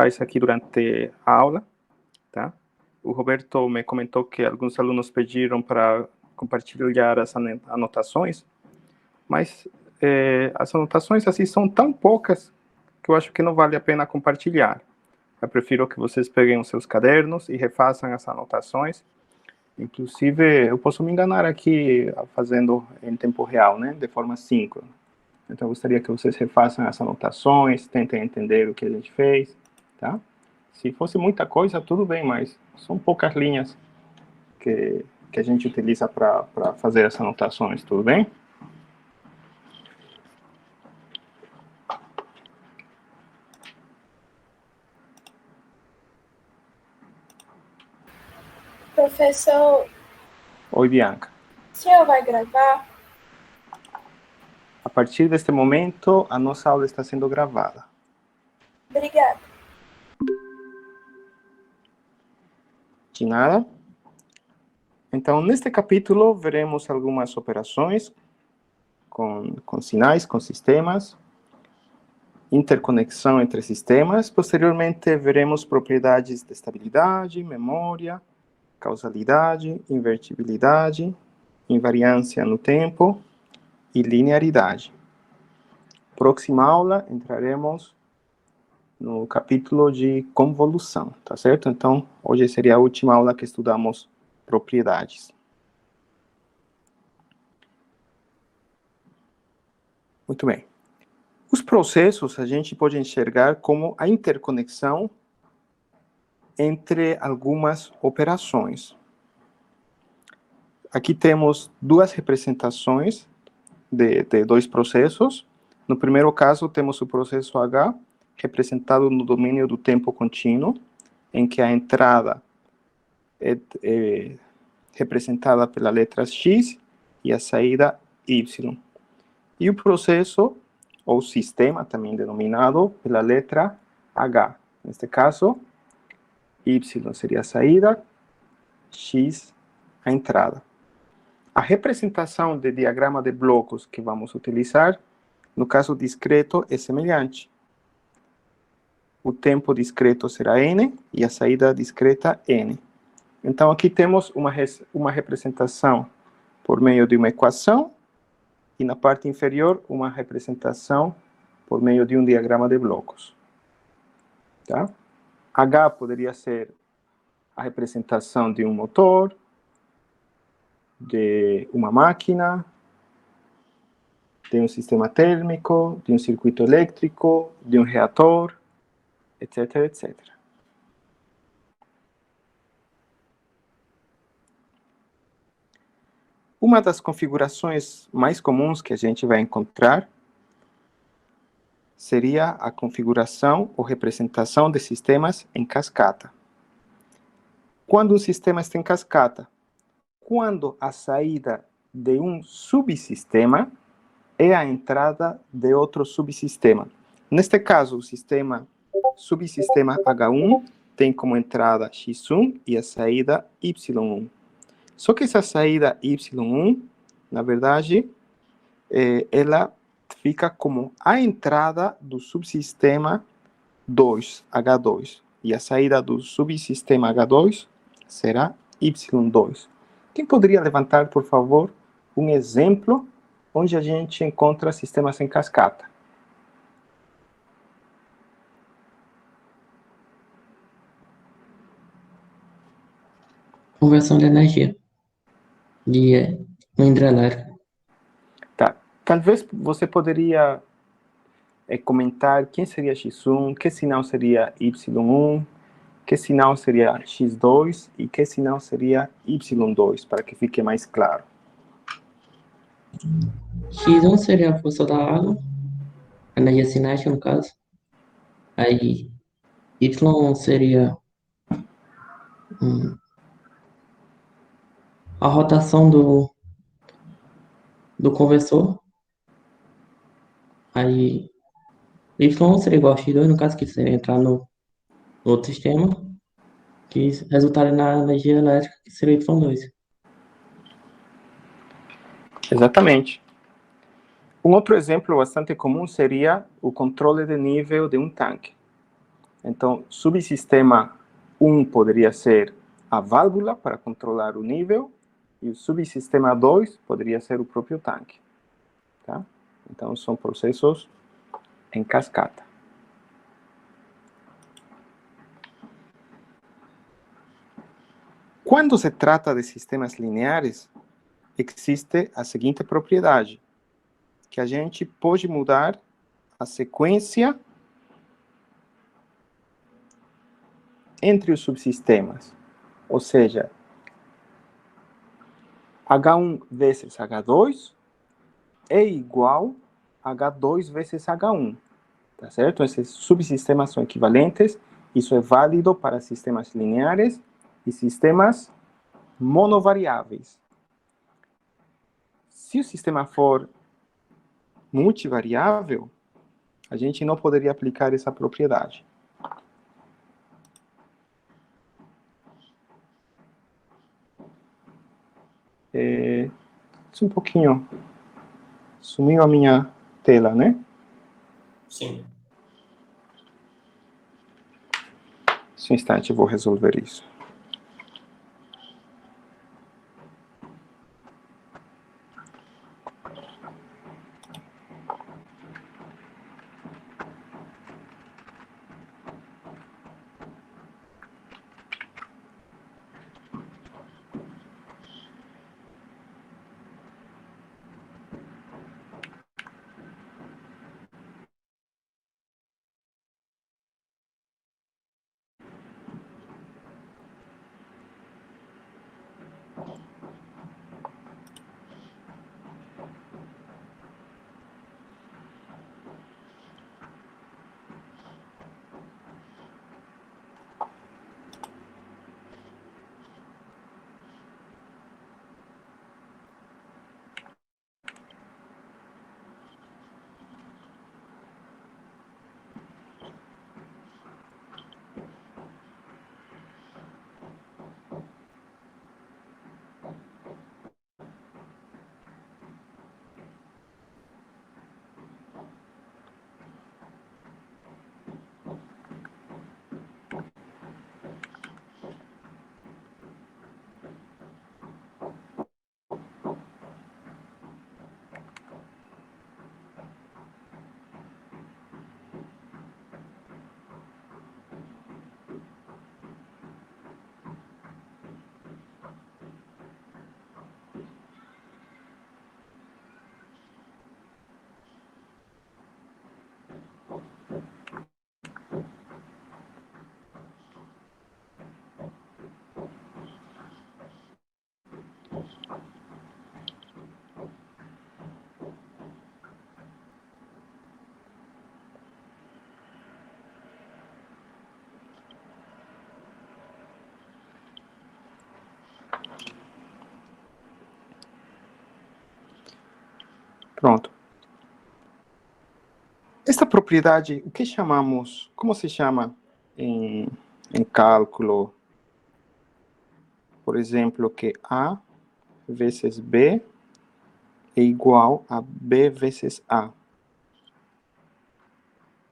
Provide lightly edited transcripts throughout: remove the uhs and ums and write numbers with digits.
isso aqui durante a aula, tá? O Roberto me comentou que alguns alunos pediram para compartilhar as anotações, mas as anotações assim são tão poucas que eu acho que não vale a pena compartilhar. Eu prefiro que vocês peguem os seus cadernos e refaçam as anotações. Inclusive, eu posso me enganar aqui fazendo em tempo real, né, de forma síncrona. Então, eu gostaria que vocês refaçam as anotações, tentem entender o que a gente fez, tá? Se fosse muita coisa, tudo bem, mas são poucas linhas que a gente utiliza para fazer as anotações, tudo bem? Professor, Oi, Bianca. o senhor vai gravar? A partir deste momento, a nossa aula está sendo gravada. Obrigada. De nada. Então, neste capítulo, veremos algumas operações com sinais, com sistemas, interconexão entre sistemas. Posteriormente, veremos propriedades de estabilidade, memória, causalidade, invertibilidade, invariância no tempo e linearidade. Próxima aula, entraremos no capítulo de convolução, tá certo? Então, hoje seria a última aula que estudamos propriedades. Muito bem. Os processos a gente pode enxergar como a interconexão entre algumas operações. Aqui temos duas representações de dois processos. No primeiro caso, temos o processo H, representado no domínio do tempo contínuo, em que a entrada é representada pela letra X e a saída Y. E o processo, ou sistema, também denominado pela letra H. Neste caso, Y seria a saída, X a entrada. A representação de diagrama de blocos que vamos utilizar, no caso discreto, é semelhante. O tempo discreto será N e a saída discreta N. Então, aqui temos uma representação por meio de uma equação e na parte inferior uma representação por meio de um diagrama de blocos. Tá? H poderia ser a representação de um motor, de uma máquina, de um sistema térmico, de um circuito elétrico, de um reator, etc, etc. Uma das configurações mais comuns que a gente vai encontrar seria a configuração ou representação de sistemas em cascata. Quando um sistema está em cascata, quando a saída de um subsistema é a entrada de outro subsistema. Neste caso, o subsistema H1 tem como entrada X1 e a saída Y1. Só que essa saída Y1, na verdade, ela fica como a entrada do subsistema 2, H2. E a saída do subsistema H2 será Y2. Quem poderia levantar, por favor, um exemplo onde a gente encontra sistemas em cascata? Conversão de energia de uma hidrelétrica. Tá. Talvez você poderia comentar quem seria X1, que sinal seria Y1, que sinal seria X2 e que sinal seria Y2, para que fique mais claro. X1 seria a força da água, a energia cinética, no caso. Aí, Y seria a rotação do conversor. Aí, Y1 seria igual a X2, no caso, que seria entrar no outro sistema, que resultaria na energia elétrica, que seria Y2. Exatamente. Um outro exemplo bastante comum seria o controle de nível de um tanque. Então, subsistema 1 poderia ser a válvula para controlar o nível, e o subsistema 2 poderia ser o próprio tanque. Tá? Então, são processos em cascata. Quando se trata de sistemas lineares, existe a seguinte propriedade, que a gente pode mudar a sequência entre os subsistemas. Ou seja, H1 vezes H2 é igual a H2 vezes H1. Tá certo? Esses subsistemas são equivalentes. Isso é válido para sistemas lineares e sistemas monovariáveis. Se o sistema for multivariável, a gente não poderia aplicar essa propriedade. Um pouquinho. Sumiu a minha tela, né? Sim. Só um instante, eu vou resolver isso. Pronto. Esta propriedade, o que chamamos, como se chama em cálculo? Por exemplo, que A vezes B é igual a B vezes A.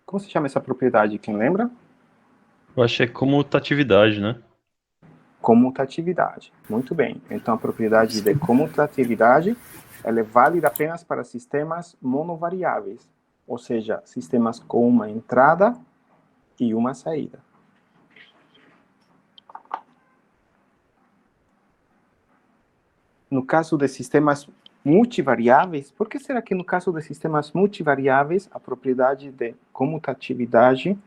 Como se chama essa propriedade? Quem lembra? Eu acho que é comutatividade, né? Comutatividade. Muito bem. Então, a propriedade de comutatividade ela é válida apenas para sistemas monovariáveis, ou seja, sistemas com uma entrada e uma saída. No caso de sistemas multivariáveis, por que será que no caso de sistemas multivariáveis a propriedade de comutatividade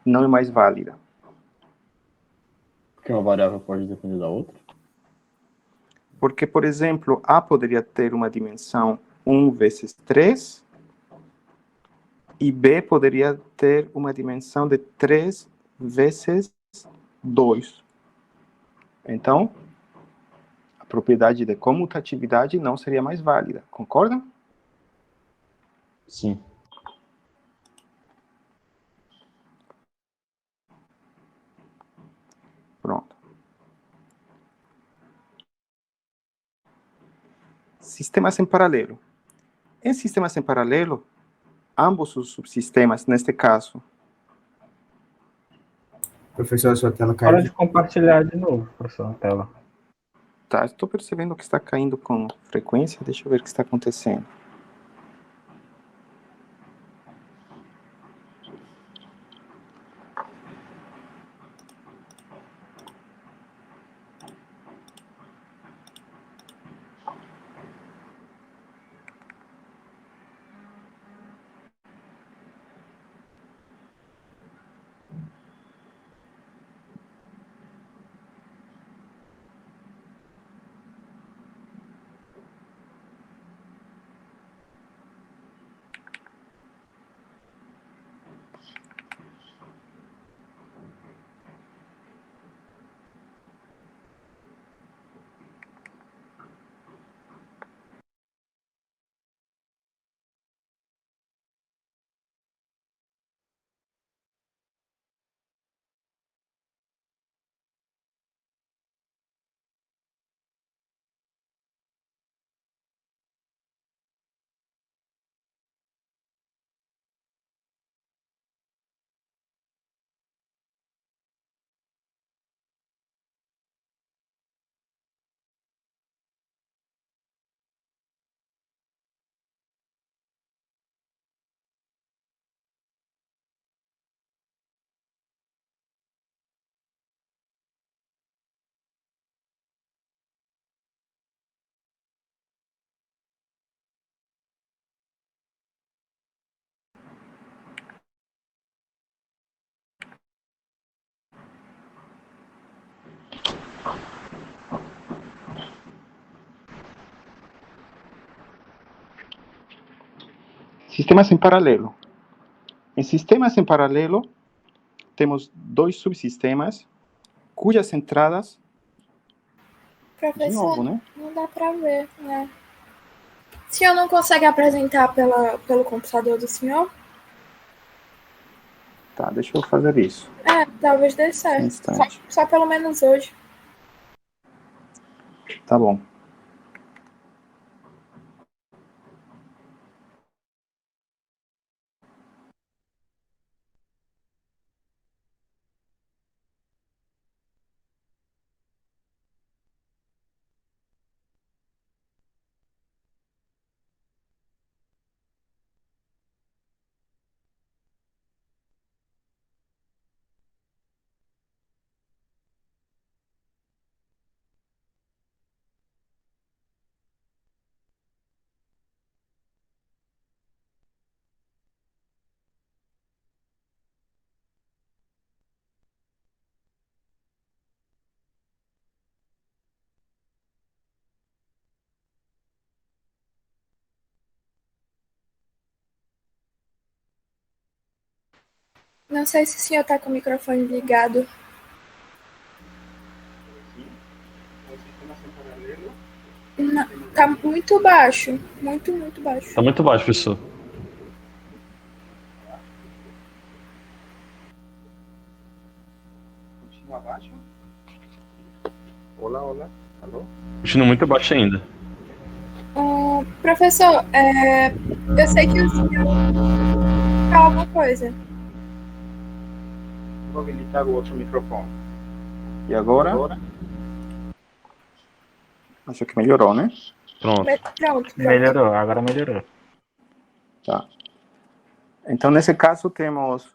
não é mais válida? Porque uma variável pode depender da outra? Porque, por exemplo, A poderia ter uma dimensão 1 vezes 3 e B poderia ter uma dimensão de 3 vezes 2. Então, a propriedade de comutatividade não seria mais válida. Concordam? Sim. Pronto. Sistemas em paralelo. Em sistemas em paralelo, ambos os subsistemas, neste caso, Professor, a sua tela Hora caiu. de compartilhar de novo, professor, a tela. Tá, estou percebendo que está caindo com frequência. Deixa eu ver o que está acontecendo. Sistemas em paralelo. Em sistemas em paralelo, temos dois subsistemas cujas entradas... De novo, Professor, né? não dá pra ver, né? O senhor não consegue apresentar pelo computador do senhor? Tá, deixa eu fazer isso. Talvez dê Um certo. instante. Só pelo menos hoje. Tá bom. Não sei se o senhor tá com o microfone ligado. Não, tá muito baixo. Muito baixo. Tá muito baixo, professor. Continua abaixo. Olá, olá. Alô? Continua muito baixo ainda. Professor, eu sei que o senhor fala alguma coisa. Vou habilitar o outro microfone. E agora? Acho que melhorou, né? Pronto. Pronto. Melhorou, agora melhorou. Tá. Então, nesse caso, temos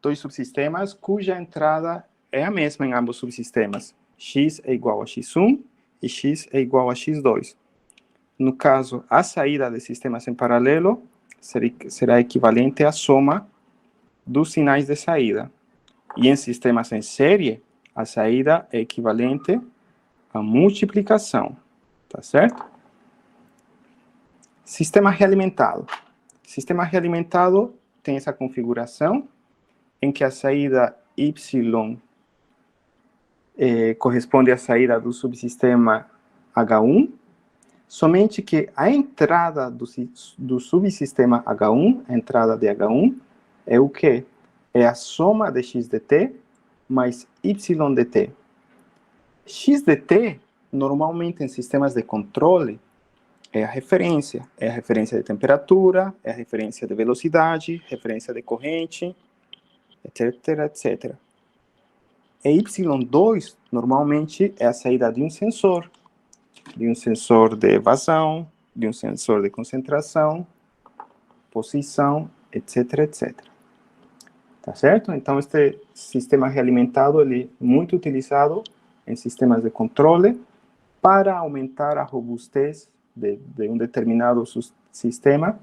dois subsistemas cuja entrada é a mesma em ambos subsistemas. X é igual a x1 e x é igual a x2. No caso, a saída de sistemas em paralelo será equivalente à soma dos sinais de saída. E em sistemas em série, a saída é equivalente à multiplicação. Tá certo? Sistema realimentado. Sistema realimentado tem essa configuração em que a saída y corresponde à saída do subsistema H1, somente que a entrada do subsistema H1, a entrada de H1, é o quê? É a soma de x de t mais y de t. X de t, normalmente em sistemas de controle, é a referência de temperatura, é a referência de velocidade, referência de corrente, etc, etc. E Y2 normalmente é a saída de um sensor de vazão, de um sensor de concentração, posição, etc, etc. Tá certo? Então, este sistema realimentado ele é muito utilizado em sistemas de controle para aumentar a robustez de um determinado sistema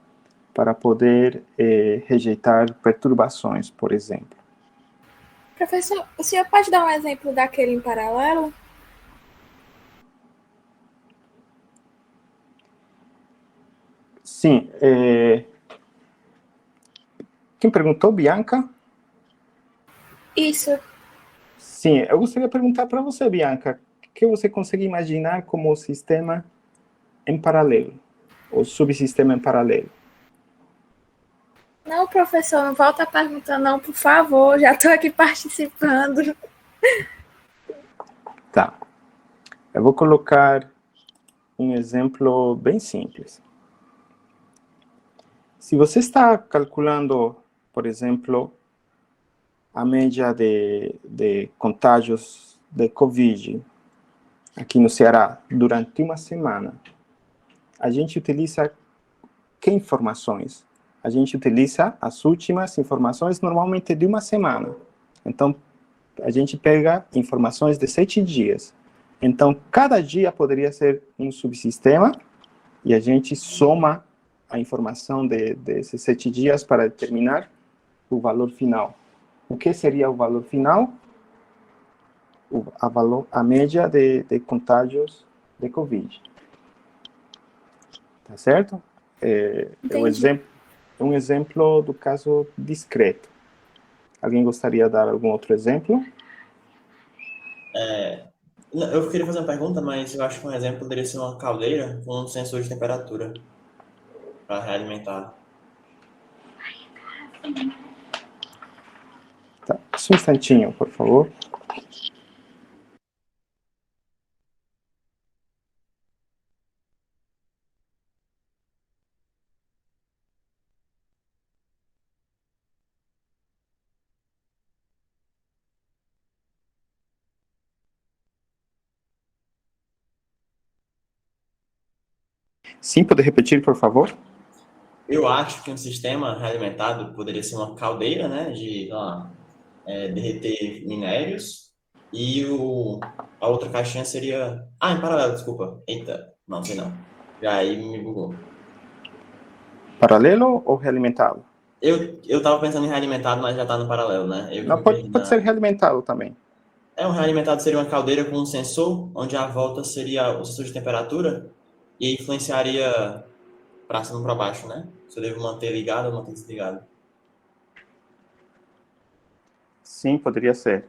para poder rejeitar perturbações, por exemplo. Professor, o senhor pode dar um exemplo daquele em paralelo? Sim. Quem perguntou, Bianca? Isso. Sim, eu gostaria de perguntar para você, Bianca, o que você consegue imaginar como sistema em paralelo, ou subsistema em paralelo? Não, professor, não volta a perguntar não, por favor. Já estou aqui participando. Tá. Eu vou colocar um exemplo bem simples. Se você está calculando, por exemplo, a média de contágios de Covid aqui no Ceará durante uma semana, a gente utiliza que informações? A gente utiliza as últimas informações, normalmente de uma semana. Então, a gente pega informações de 7 dias. Então, cada dia poderia ser um subsistema e a gente soma a informação desses 7 dias para determinar o valor final. O que seria o valor final? A média de contágios de Covid. Tá certo? É um exemplo do caso discreto. Alguém gostaria de dar algum outro exemplo? Eu queria fazer uma pergunta, mas eu acho que um exemplo poderia ser uma caldeira com um sensor de temperatura para realimentar. Tá. Só um instantinho, por favor. Sim, pode repetir, por favor? Eu acho que um sistema realimentado poderia ser uma caldeira, né, de derreter minérios, e a outra caixinha seria... em paralelo, desculpa. Eita, não sei não. Já aí me bugou. Paralelo ou realimentado? Eu tava pensando em realimentado, mas já tá no paralelo, né? Não, pode ser realimentado também. Um realimentado seria uma caldeira com um sensor, onde a volta seria o sensor de temperatura, e influenciaria para cima e para baixo, né? Se eu devo manter ligado ou manter desligado. Sim, poderia ser.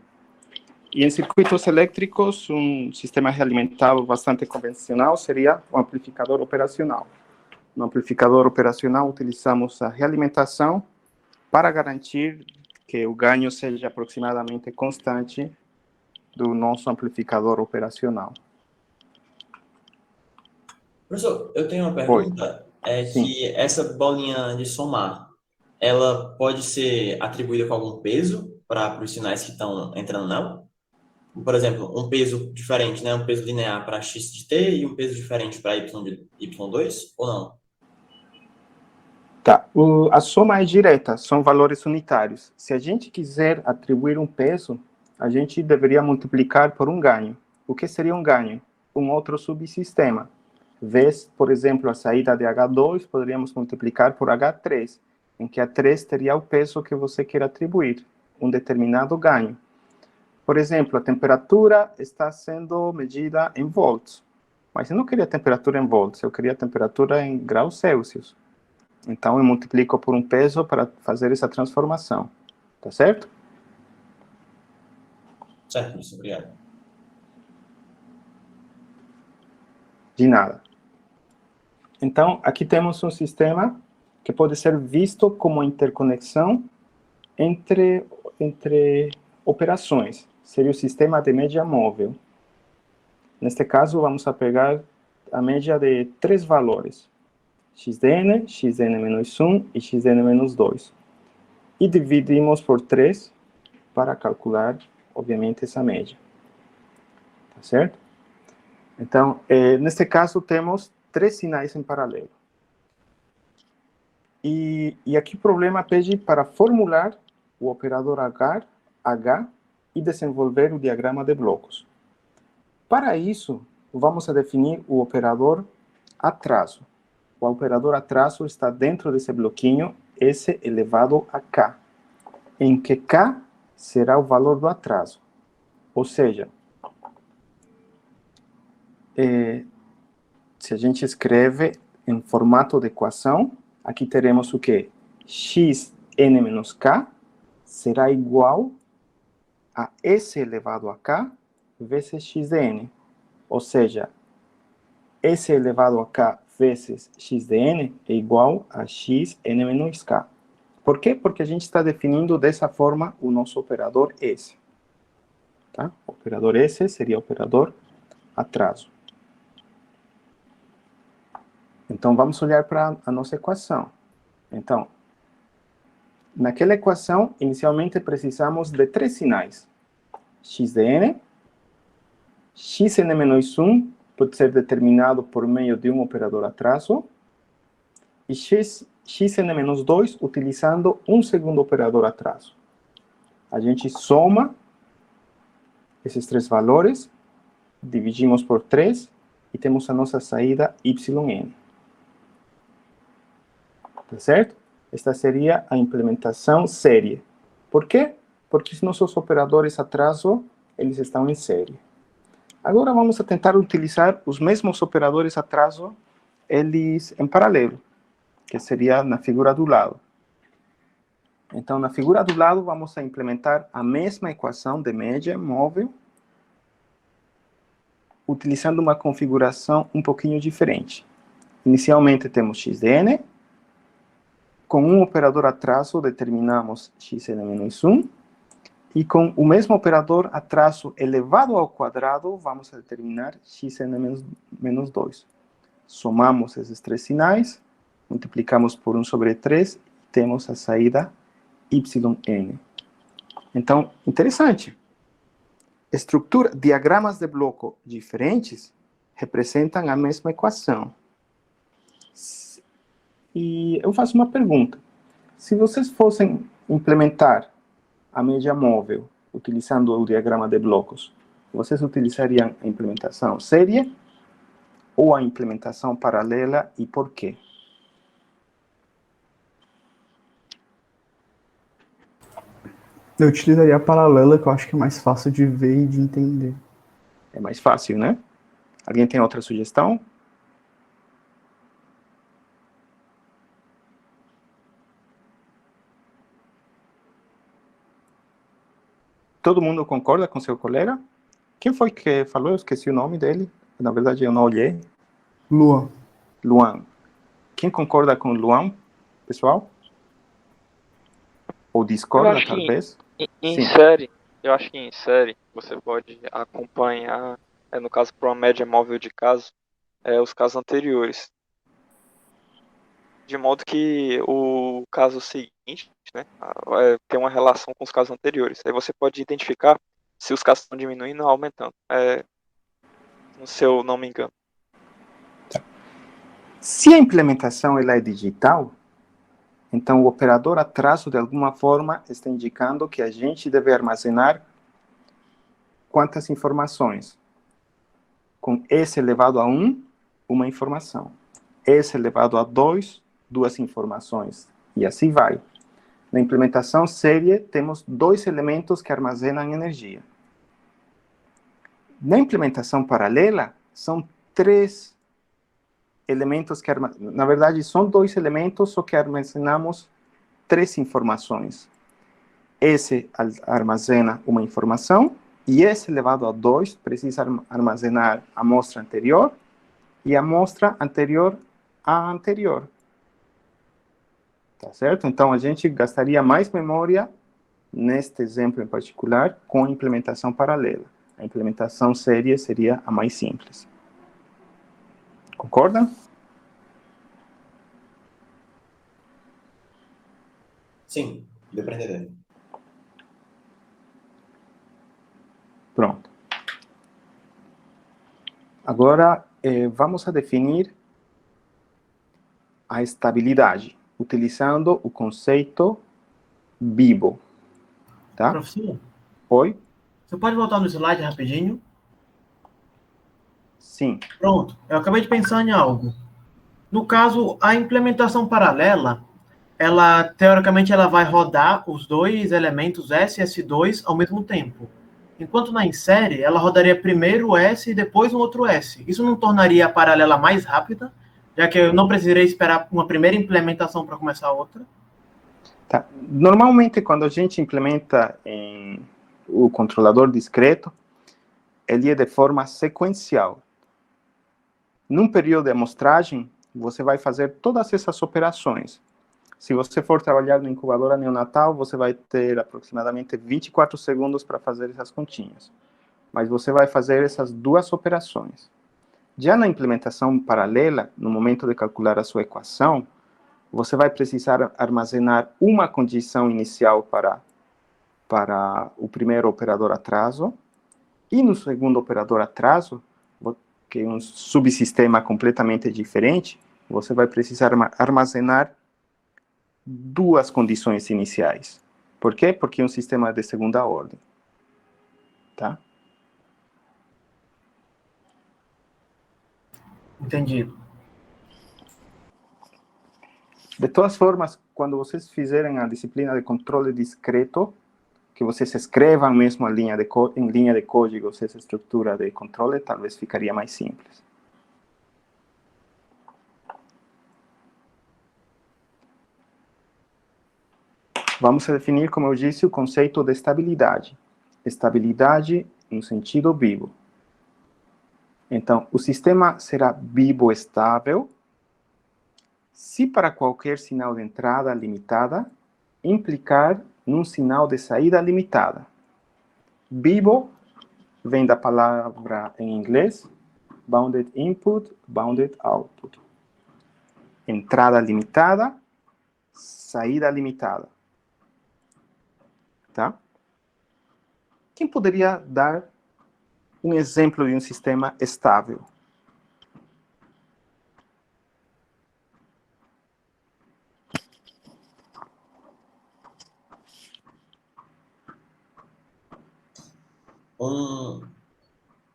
E em circuitos elétricos, um sistema realimentado bastante convencional seria um amplificador operacional. No amplificador operacional, utilizamos a realimentação para garantir que o ganho seja aproximadamente constante do nosso amplificador operacional. Professor, eu tenho uma pergunta. Que essa bolinha de somar, ela pode ser atribuída com algum peso para os sinais que estão entrando nela? Por exemplo, um peso diferente, né? Um peso linear para x de t e um peso diferente para y de y2, ou não? Tá. A soma é direta, são valores unitários. Se a gente quiser atribuir um peso, a gente deveria multiplicar por um ganho. O que seria um ganho? Um outro subsistema. Vez, por exemplo, a saída de H2, poderíamos multiplicar por H3, em que A3 teria o peso que você quer atribuir, um determinado ganho. Por exemplo, a temperatura está sendo medida em volts, mas eu não queria temperatura em volts, eu queria temperatura em graus Celsius. Então, eu multiplico por um peso para fazer essa transformação. Tá certo? Certo, professor. Obrigado. De nada. Então, aqui temos um sistema que pode ser visto como interconexão entre operações. Seria o sistema de média móvel. Neste caso, vamos a pegar a média de 3 valores. xn, xn-1 e xn-2. E dividimos por 3 para calcular obviamente, essa média. Tá certo? Então, neste caso, temos 3 sinais em paralelo. E aqui o problema pede para formular o operador H e desenvolver o diagrama de blocos. Para isso, vamos a definir o operador atraso. O operador atraso está dentro desse bloquinho S elevado a K, em que K será o valor do atraso. Ou seja, se a gente escreve em formato de equação, aqui teremos o quê? Xn menos K será igual a S elevado a K vezes Xn. Ou seja, S elevado a K vezes Xn é igual a Xn menos K. Por quê? Porque a gente está definindo dessa forma o nosso operador S. Tá? O operador S seria o operador atraso. Então, vamos olhar para a nossa equação. Então, naquela equação, inicialmente precisamos de 3 sinais. Xn, Xn menos 1 pode ser determinado por meio de um operador atraso, e Xn menos 2 utilizando um segundo operador atraso. A gente soma esses 3 valores, dividimos por 3 e temos a nossa saída yn. Tá certo? Esta seria a implementação série. Por quê? Porque os nossos operadores atraso, eles estão em série. Agora vamos a tentar utilizar os mesmos operadores atraso, eles em paralelo, que seria na figura do lado. Então, na figura do lado, vamos a implementar a mesma equação de média móvel, utilizando uma configuração um pouquinho diferente. Inicialmente temos Xn, com um operador atraso determinamos Xn menos 1, e com o mesmo operador atraso elevado ao quadrado, vamos a determinar Xn menos 2. Somamos esses 3 sinais, multiplicamos por 1 sobre 3, e temos a saída yn. Então, interessante. Diagramas de bloco diferentes representam a mesma equação. E eu faço uma pergunta. Se vocês fossem implementar a média móvel utilizando o diagrama de blocos, vocês utilizariam a implementação série ou a implementação paralela e por quê? Eu utilizaria a paralela, que eu acho que é mais fácil de ver e de entender. É mais fácil, né? Alguém tem outra sugestão? Todo mundo concorda com seu colega? Quem foi que falou? Eu esqueci o nome dele. Na verdade, eu não olhei. Luan. Luan. Quem concorda com o Luan, pessoal? Ou discorda, talvez? Série, eu acho que em série você pode acompanhar, no caso, para uma média móvel de casos, os casos anteriores. De modo que o caso seguinte, né, tem uma relação com os casos anteriores. Aí você pode identificar se os casos estão diminuindo ou aumentando. Se eu não me engano. Se a implementação ela é digital, então o operador atraso, de alguma forma, está indicando que a gente deve armazenar quantas informações? Com S elevado a 1, uma informação. S elevado a 2, 2 informações. E assim vai. Na implementação série, temos 2 elementos que armazenam energia. Na implementação paralela, são 3 elementos que na verdade são 2 elementos, só que armazenamos 3 informações. S armazena uma informação, e S elevado a 2 precisa armazenar a amostra anterior, e a amostra anterior à anterior. Tá certo? Então, a gente gastaria mais memória, neste exemplo em particular, com a implementação paralela. A implementação série seria a mais simples. Concorda? Sim, deu para entender. Pronto. Agora, vamos a definir a estabilidade, utilizando o conceito vivo. Tá? Professor, Oi? você pode voltar no slide rapidinho? Sim. Pronto, eu acabei de pensar em algo. No caso, a implementação paralela, ela, teoricamente, ela vai rodar os dois elementos S e S2 ao mesmo tempo. Enquanto na em-série, ela rodaria primeiro o S e depois um outro S. Isso não tornaria a paralela mais rápida, já que eu não precisaria esperar uma primeira implementação para começar a outra? Tá. Normalmente, quando a gente implementa em o controlador discreto, ele é de forma sequencial. Num período de amostragem, você vai fazer todas essas operações. Se você for trabalhar na incubadora neonatal, você vai ter aproximadamente 24 segundos para fazer essas continhas. Mas você vai fazer essas duas operações. Já na implementação paralela, no momento de calcular a sua equação, você vai precisar armazenar uma condição inicial para o primeiro operador atraso, e no segundo operador atraso, que é um subsistema completamente diferente, você vai precisar armazenar duas condições iniciais. Por quê? Porque é um sistema de segunda ordem. Tá? Entendido. De todas formas, quando vocês fizerem a disciplina de controle discreto, que vocês escrevam mesmo em linha de código essa estrutura de controle, talvez ficaria mais simples. Vamos definir, como eu disse, o conceito de estabilidade. Estabilidade no sentido vivo. Então, o sistema será vivo estável se para qualquer sinal de entrada limitada implicar num sinal de saída limitada. Vivo vem da palavra em inglês bounded input, bounded output. Entrada limitada, saída limitada. Tá? Quem poderia dar um exemplo de um sistema estável?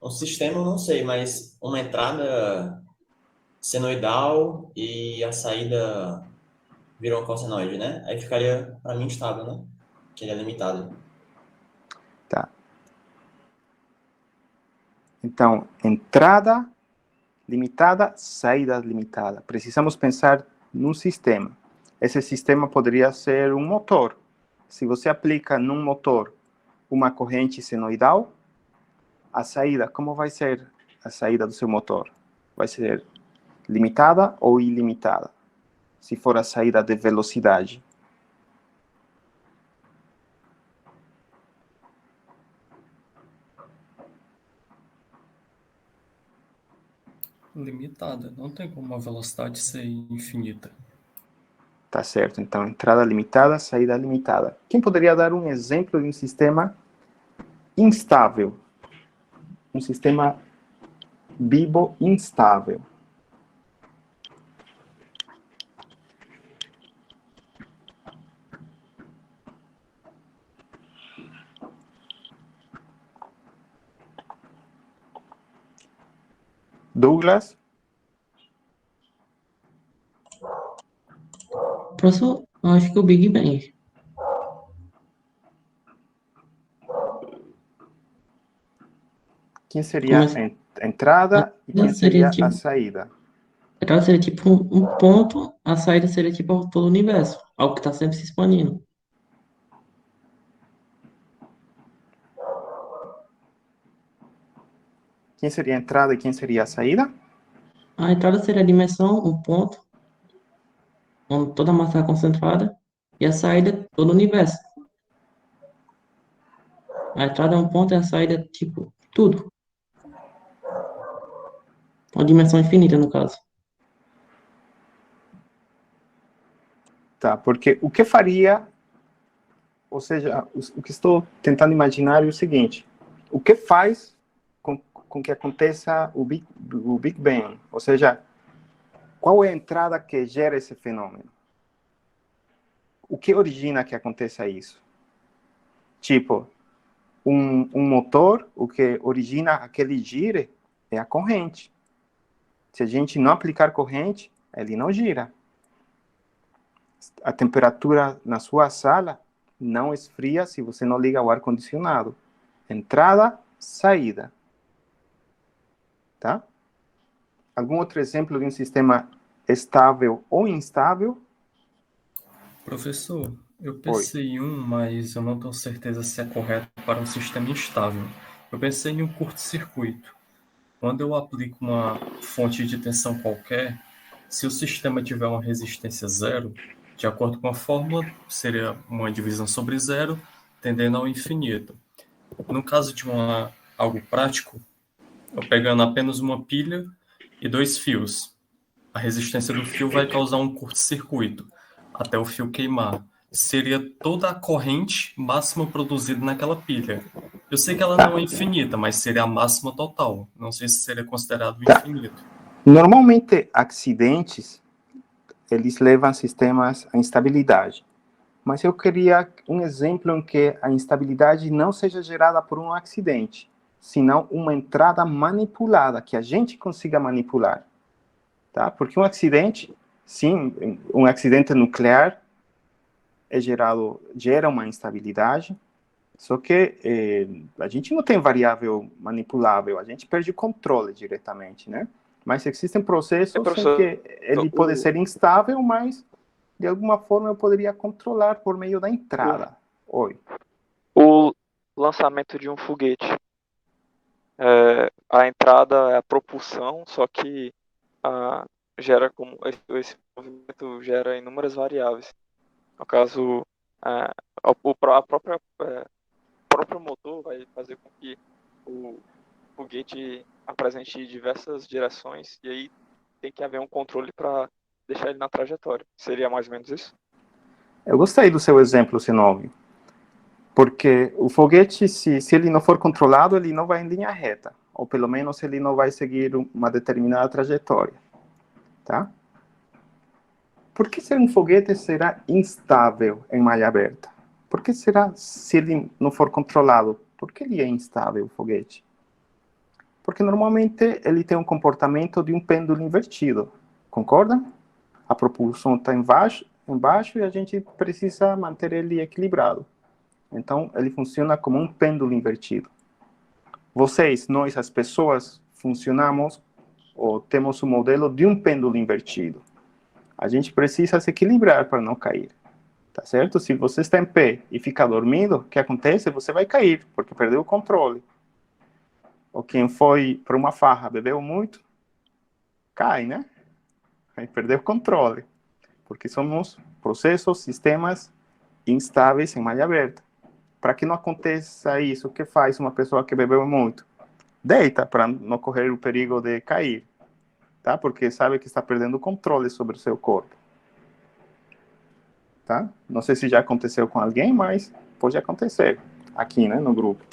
Um sistema, eu não sei, mas uma entrada senoidal e a saída virou um cossenoide, né? Aí ficaria, para mim, estável, né? Que ele é limitado. Tá. Então, entrada limitada, saída limitada. Precisamos pensar num sistema. Esse sistema poderia ser um motor. Se você aplica num motor uma corrente senoidal, a saída, como vai ser a saída do seu motor? Vai ser limitada ou ilimitada? Se for a saída de velocidade. Limitada. Não tem como a velocidade ser infinita. Tá certo. Então, entrada limitada, saída limitada. Quem poderia dar um exemplo de um sistema instável? Um sistema vivo instável. Douglas? Professor, eu acho que o Big Bang. Quem seria a entrada e quem seria Seria a saída? A entrada seria tipo um ponto, a saída seria tipo todo o universo, algo que está sempre se expandindo. Quem seria a entrada e quem seria a saída? A entrada seria a dimensão, um ponto, onde toda a massa está concentrada, e a saída é todo o universo. A entrada é um ponto e a saída é tipo tudo. Uma dimensão infinita, no caso. Tá, porque o que faria, ou seja, o que estou tentando imaginar é o seguinte: o que faz com que aconteça o Big Bang? Ou seja, qual é a entrada que gera esse fenômeno? O que origina que aconteça isso? Tipo, um motor, o que origina aquele giro é a corrente. Se a gente não aplicar corrente, ele não gira. A temperatura na sua sala não esfria se você não liga o ar-condicionado. Entrada, saída. Tá? Algum outro exemplo de um sistema estável ou instável? Professor, eu pensei em um, mas eu não tenho certeza se é correto para um sistema instável. Eu pensei em um curto-circuito. Quando eu aplico uma fonte de tensão qualquer, se o sistema tiver uma resistência zero, de acordo com a fórmula, seria uma divisão sobre zero, tendendo ao infinito. No caso de algo prático, eu pegando apenas uma pilha e 2 fios, a resistência do fio vai causar um curto-circuito, até o fio queimar. Seria toda a corrente máxima produzida naquela pilha. Eu sei que ela não é infinita, mas seria a máxima total. Não sei se seria considerado infinito. Normalmente, acidentes, eles levam sistemas à instabilidade. Mas eu queria um exemplo em que a instabilidade não seja gerada por um acidente, senão uma entrada manipulada, que a gente consiga manipular. Tá? Porque um acidente, sim, um acidente nuclear gera uma instabilidade, só que a gente não tem variável manipulável, a gente perde o controle diretamente, né? Mas existem processos em que ele pode ser instável, mas de alguma forma eu poderia controlar por meio da entrada. O lançamento de um foguete. A entrada é a propulsão, só que gera como esse movimento gera inúmeras variáveis. No caso, o próprio motor vai fazer com que o foguete apresente diversas direções e aí tem que haver um controle para deixar ele na trajetória. Seria mais ou menos isso? Eu gostei do seu exemplo, Sinov, porque o foguete, se ele não for controlado, ele não vai em linha reta, ou pelo menos ele não vai seguir uma determinada trajetória, tá? Por que ser um foguete será instável em malha aberta? Por que será, se ele não for controlado, por que ele é instável, o foguete? Porque normalmente ele tem um comportamento de um pêndulo invertido, concorda? A propulsão está embaixo e a gente precisa manter ele equilibrado. Então, ele funciona como um pêndulo invertido. Nós, as pessoas, funcionamos ou temos o modelo de um pêndulo invertido. A gente precisa se equilibrar para não cair, tá certo? Se você está em pé e fica dormindo, o que acontece? Você vai cair, porque perdeu o controle. Ou quem foi para uma farra, bebeu muito, cai, né? Aí perdeu o controle, porque somos processos, sistemas instáveis em malha aberta. Para que não aconteça isso, o que faz uma pessoa que bebeu muito? Deita para não correr o perigo de cair, tá? Porque sabe que está perdendo o controle sobre o seu corpo, tá? Não sei se já aconteceu com alguém, mas pode acontecer aqui, né, no grupo.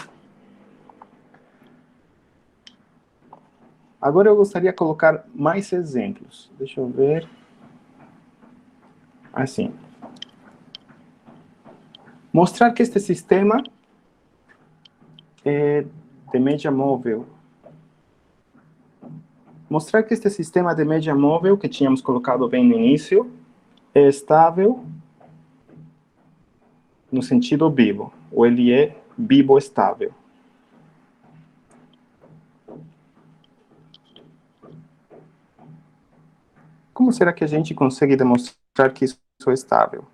Agora eu gostaria de colocar mais exemplos. Deixa eu ver. Assim. Mostrar que este sistema de média móvel. Mostrar que este sistema de média móvel, que tínhamos colocado bem no início, é estável no sentido vivo, ou ele é vivo-estável. Como será que a gente consegue demonstrar que isso é estável?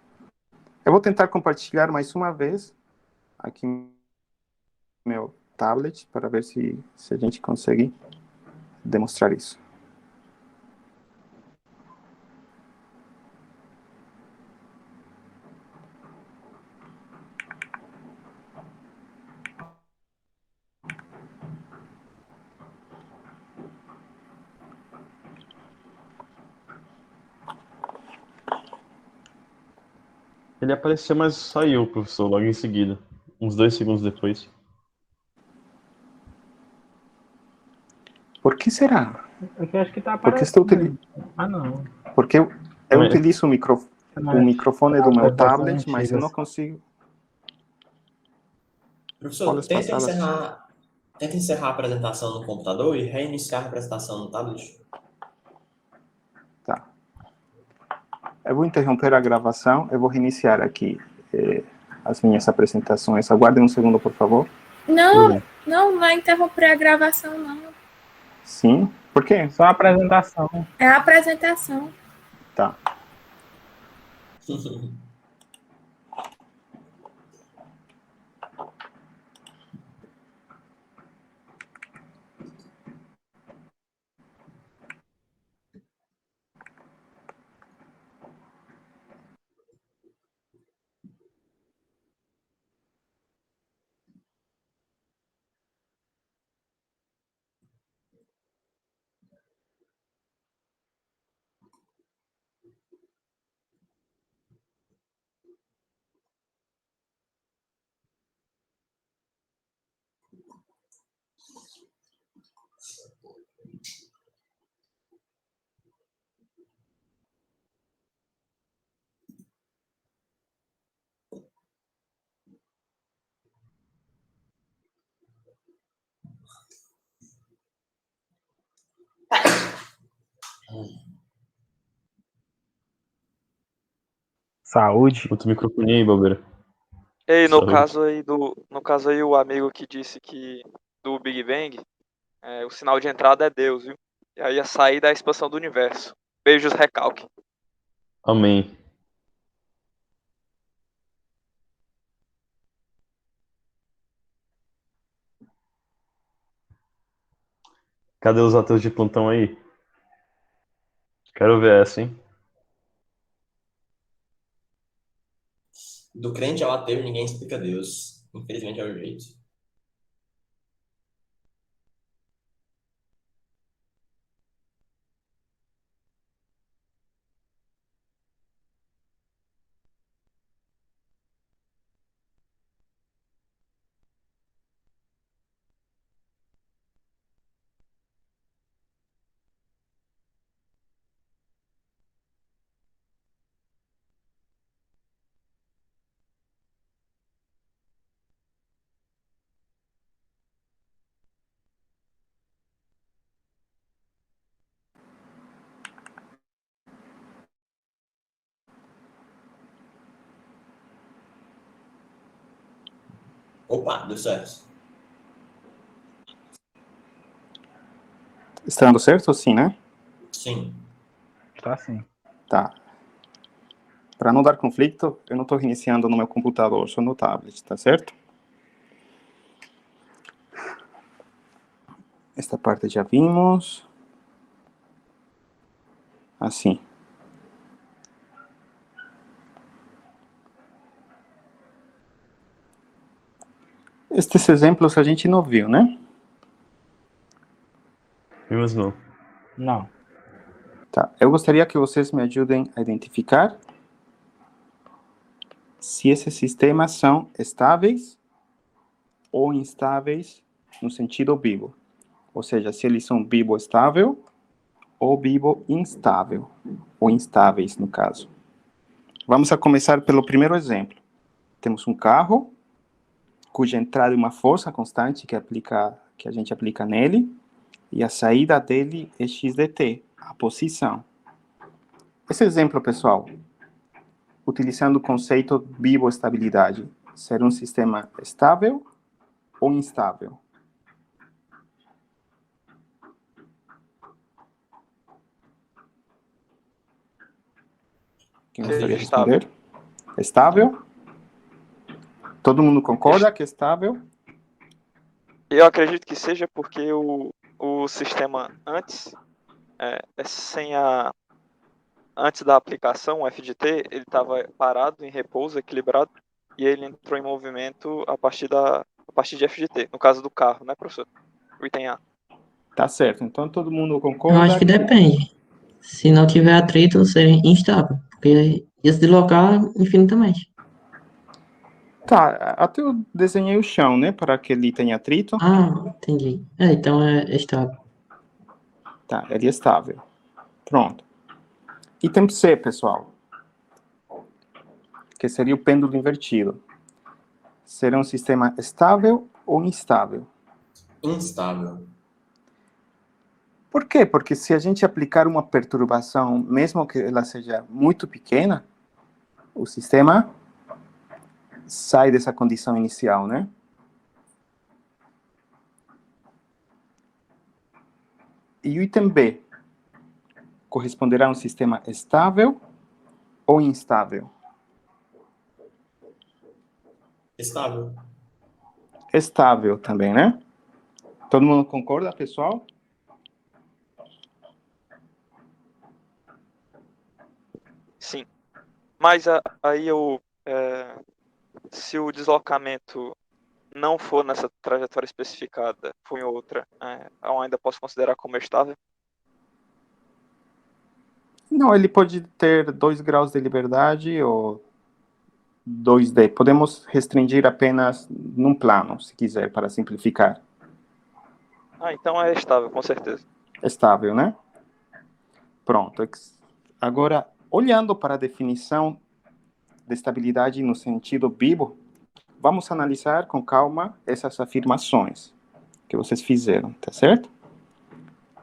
Eu vou tentar compartilhar mais uma vez aqui meu tablet para ver se a gente consegue demonstrar isso. Ele apareceu, mas saiu, professor, logo em seguida. Uns 2 segundos depois. Por que será? Eu acho que tá Porque estou aparecendo. Ah, não. Porque eu utilizo o microfone do meu tablet, mas eu não consigo. Professor, tenta encerrar a apresentação no computador e reiniciar a apresentação no tablet. Tá. Eu vou interromper a gravação, eu vou reiniciar aqui as minhas apresentações. Aguardem um segundo, por favor. Não vai interromper a gravação, não. Sim? Por quê? Só a apresentação. É a apresentação. Tá. Saúde. Bota o microfone aí, bobeira. E no Saúde. caso aí, o amigo que disse que do Big Bang, o sinal de entrada é Deus, viu? E aí a saída é a expansão do universo. Beijos, recalque. Amém. Cadê os ateus de plantão aí? Quero ver essa, hein? Do crente ao ateu, ninguém explica Deus. Infelizmente é o jeito. Opa, deu certo. Está dando certo? Sim, né? Sim. Tá sim. Tá. Para não dar conflito, eu não estou reiniciando no meu computador, só no tablet, tá certo? Esta parte já vimos. Assim. Estes exemplos a gente não viu, né? Vimos não. Não. Tá. Eu gostaria que vocês me ajudem a identificar se esses sistemas são estáveis ou instáveis no sentido bibo. Ou seja, se eles são bibo-estável ou bibo-instável. Ou instáveis, no caso. Vamos a começar pelo primeiro exemplo. Temos um carro cuja entrada é uma força constante que a gente aplica nele, e a saída dele é x dt, a posição. Esse exemplo, pessoal, utilizando o conceito biboestabilidade, será um sistema estável ou instável? Quem gostaria de responder? Estável? Todo mundo concorda que é estável? Eu acredito que seja porque o sistema antes, antes da aplicação, o FDT, ele estava parado, em repouso, equilibrado, e ele entrou em movimento a partir de FDT, no caso do carro, né, professor? O item A. Tá certo, então todo mundo concorda? Eu acho que depende. Se não tiver atrito, seria instável, porque ia se deslocar infinitamente. Tá, até eu desenhei o chão, né, para que ele tenha atrito. Ah, entendi. Então é estável. Tá, ele é estável. Pronto. Item C, pessoal. Que seria o pêndulo invertido. Será um sistema estável ou instável? Instável. Por quê? Porque se a gente aplicar uma perturbação, mesmo que ela seja muito pequena, o sistema sai dessa condição inicial, né? E o item B corresponderá a um sistema estável ou instável? Estável. Estável também, né? Todo mundo concorda, pessoal? Sim. Mas aí se o deslocamento não for nessa trajetória especificada, for em outra, eu ainda posso considerar como estável? Não, ele pode ter 2 graus de liberdade ou 2D. Podemos restringir apenas num plano, se quiser, para simplificar. Então é estável, com certeza. Estável, né? Pronto. Agora, olhando para a definição de estabilidade no sentido vivo, vamos analisar com calma essas afirmações que vocês fizeram, tá certo?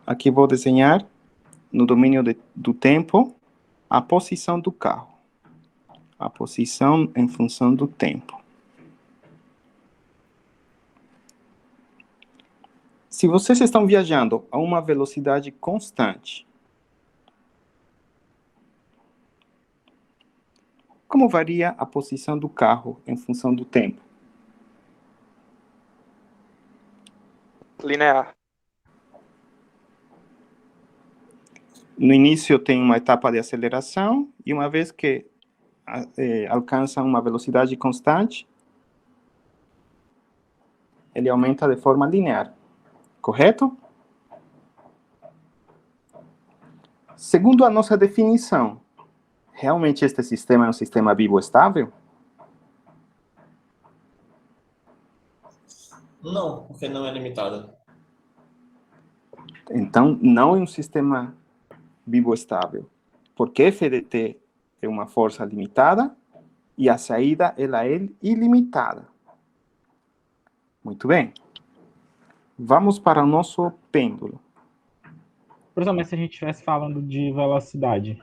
Aqui vou desenhar no domínio do tempo a posição do carro. A posição em função do tempo. Se vocês estão viajando a uma velocidade constante, como varia a posição do carro em função do tempo? Linear. No início tem uma etapa de aceleração e uma vez que alcança uma velocidade constante, ele aumenta de forma linear. Correto? Segundo a nossa definição, realmente este sistema é um sistema vivo estável? Não, porque não é limitado. Então, não é um sistema vivo estável. Porque FDT é uma força limitada e a saída ela é ilimitada. Muito bem. Vamos para o nosso pêndulo. Professor, mas se a gente estivesse falando de velocidade.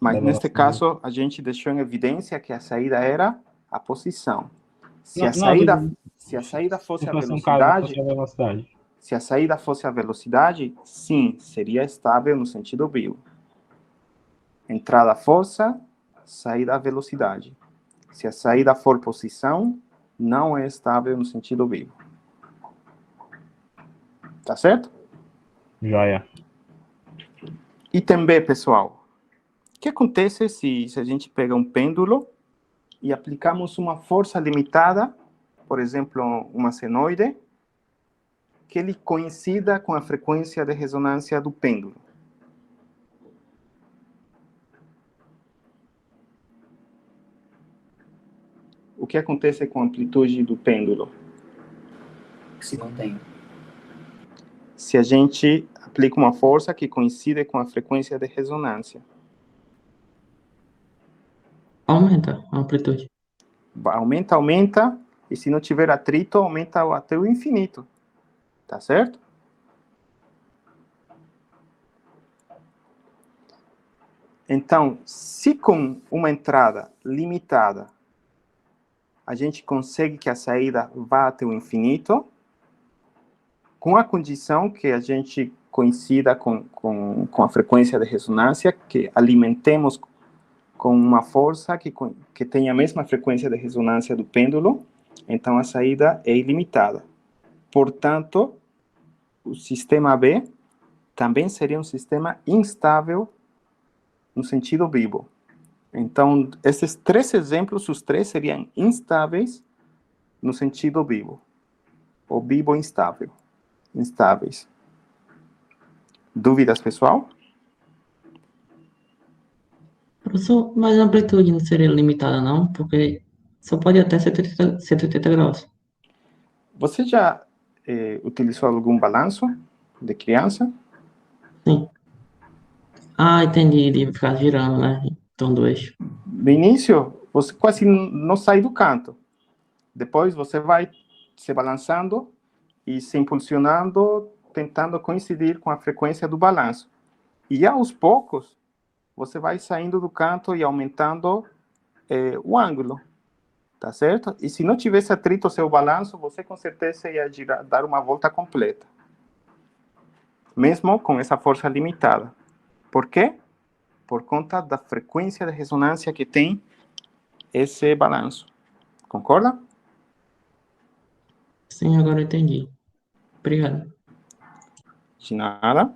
Mas neste caso, a gente deixou em evidência que a saída era a posição. Se a saída fosse a velocidade, se a saída fosse a velocidade, sim, seria estável no sentido vivo. Entrada força, saída velocidade. Se a saída for posição, não é estável no sentido vivo. Tá certo? Joia. Item B, pessoal. O que acontece se a gente pega um pêndulo e aplicamos uma força limitada, por exemplo, uma senoide, que ele coincida com a frequência de ressonância do pêndulo? O que acontece com a amplitude do pêndulo? Se mantém. Se a gente aplica uma força que coincide com a frequência de ressonância. Aumenta a amplitude. Aumenta, e se não tiver atrito, aumenta até o infinito. Tá certo? Então, se com uma entrada limitada, a gente consegue que a saída vá até o infinito, com a condição que a gente coincida com a frequência de ressonância, que alimentemos com uma força que tenha a mesma frequência de ressonância do pêndulo, então a saída é ilimitada. Portanto, o sistema B também seria um sistema instável no sentido vivo. Então, esses 3 exemplos, os 3 seriam instáveis no sentido vivo. Ou vivo instável. Instáveis. Dúvidas, pessoal? Professor, mas a amplitude não seria limitada, não? Porque só pode ir até 180 graus. Você já utilizou algum balanço? de criança? Sim. Ah, entendi. De ficar girando, né? Então, do eixo. No início, você quase não sai do canto. Depois você vai se balançando e se impulsionando, tentando coincidir com a frequência do balanço. E aos poucos, você vai saindo do canto e aumentando o ângulo, tá certo? E se não tivesse atrito ao seu balanço, você com certeza ia girar, dar uma volta completa. Mesmo com essa força limitada. Por quê? Por conta da frequência de ressonância que tem esse balanço. Concorda? Sim, agora eu entendi. Obrigado. De nada.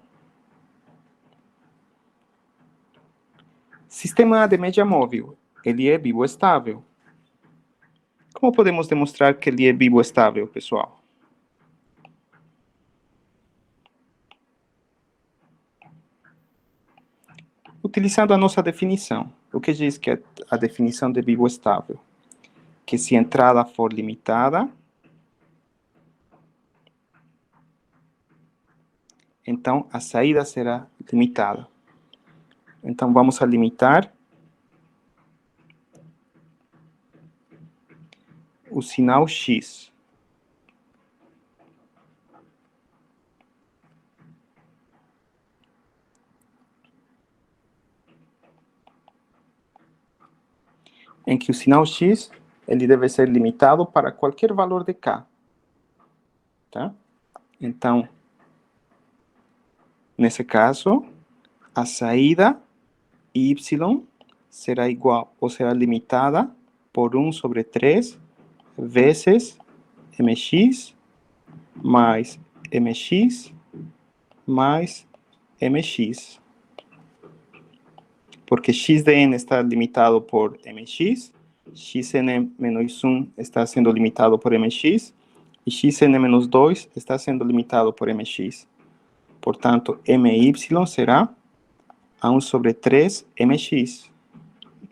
Sistema de média móvel. Ele é biboestável. Como podemos demonstrar que ele é biboestável, pessoal? Utilizando a nossa definição. O que diz que é a definição de biboestável? Que se a entrada for limitada, então a saída será limitada. Então vamos a limitar o sinal X. Em que o sinal X ele deve ser limitado para qualquer valor de K. Tá? Então, nesse caso, a saída Y será igual ou será limitada por 1 sobre 3 vezes mx mais mx mais mx. Porque x de n está limitado por mx, xn menos 1 está sendo limitado por mx, e xn menos 2 está sendo limitado por mx. Portanto, my será a 1 sobre 3 mx.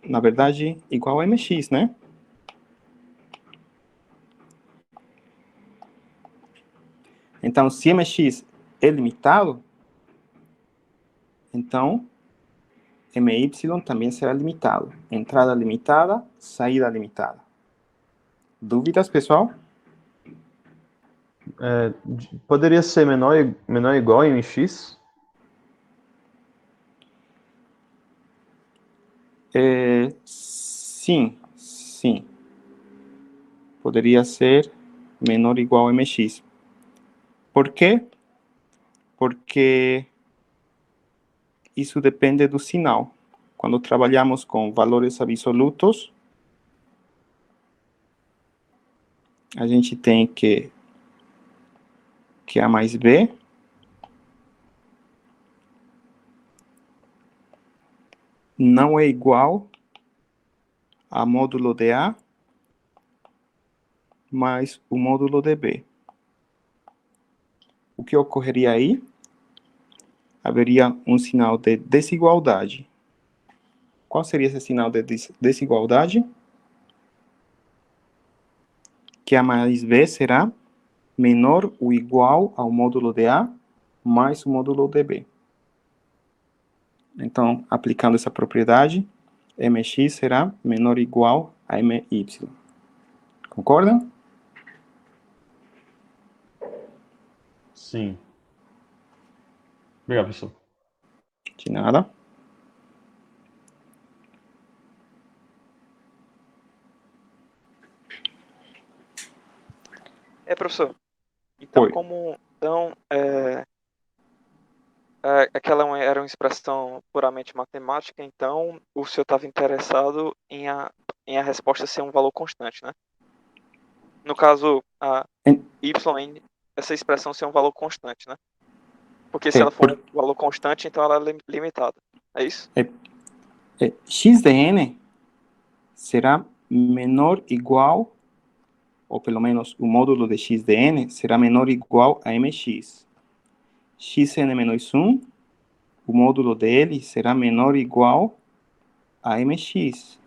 Na verdade, igual a mx, né? Então, se mx é limitado, então my também será limitado. Entrada limitada, saída limitada. Dúvidas, pessoal? Poderia ser menor ou igual a mx? Sim. Poderia ser menor ou igual a mx. Por quê? Porque isso depende do sinal. Quando trabalhamos com valores absolutos, a gente tem que A mais B não é igual a módulo de A mais o módulo de B. O que ocorreria aí? Haveria um sinal de desigualdade. Qual seria esse sinal de desigualdade? Que A mais B será menor ou igual ao módulo de A mais o módulo de B. Então, aplicando essa propriedade, mx será menor ou igual a my. Concordam? Sim. Obrigado, professor. De nada. Professor. Então, Oi. Aquela era uma expressão puramente matemática, então o senhor estava interessado em a resposta ser um valor constante, né? No caso, a yn, essa expressão ser um valor constante, né? Porque se ela for um valor constante, então ela é limitada. É isso? X de n será menor ou igual, ou pelo menos o módulo de x de n será menor ou igual a mx. Xn menos 1, o módulo dele será menor ou igual a mx.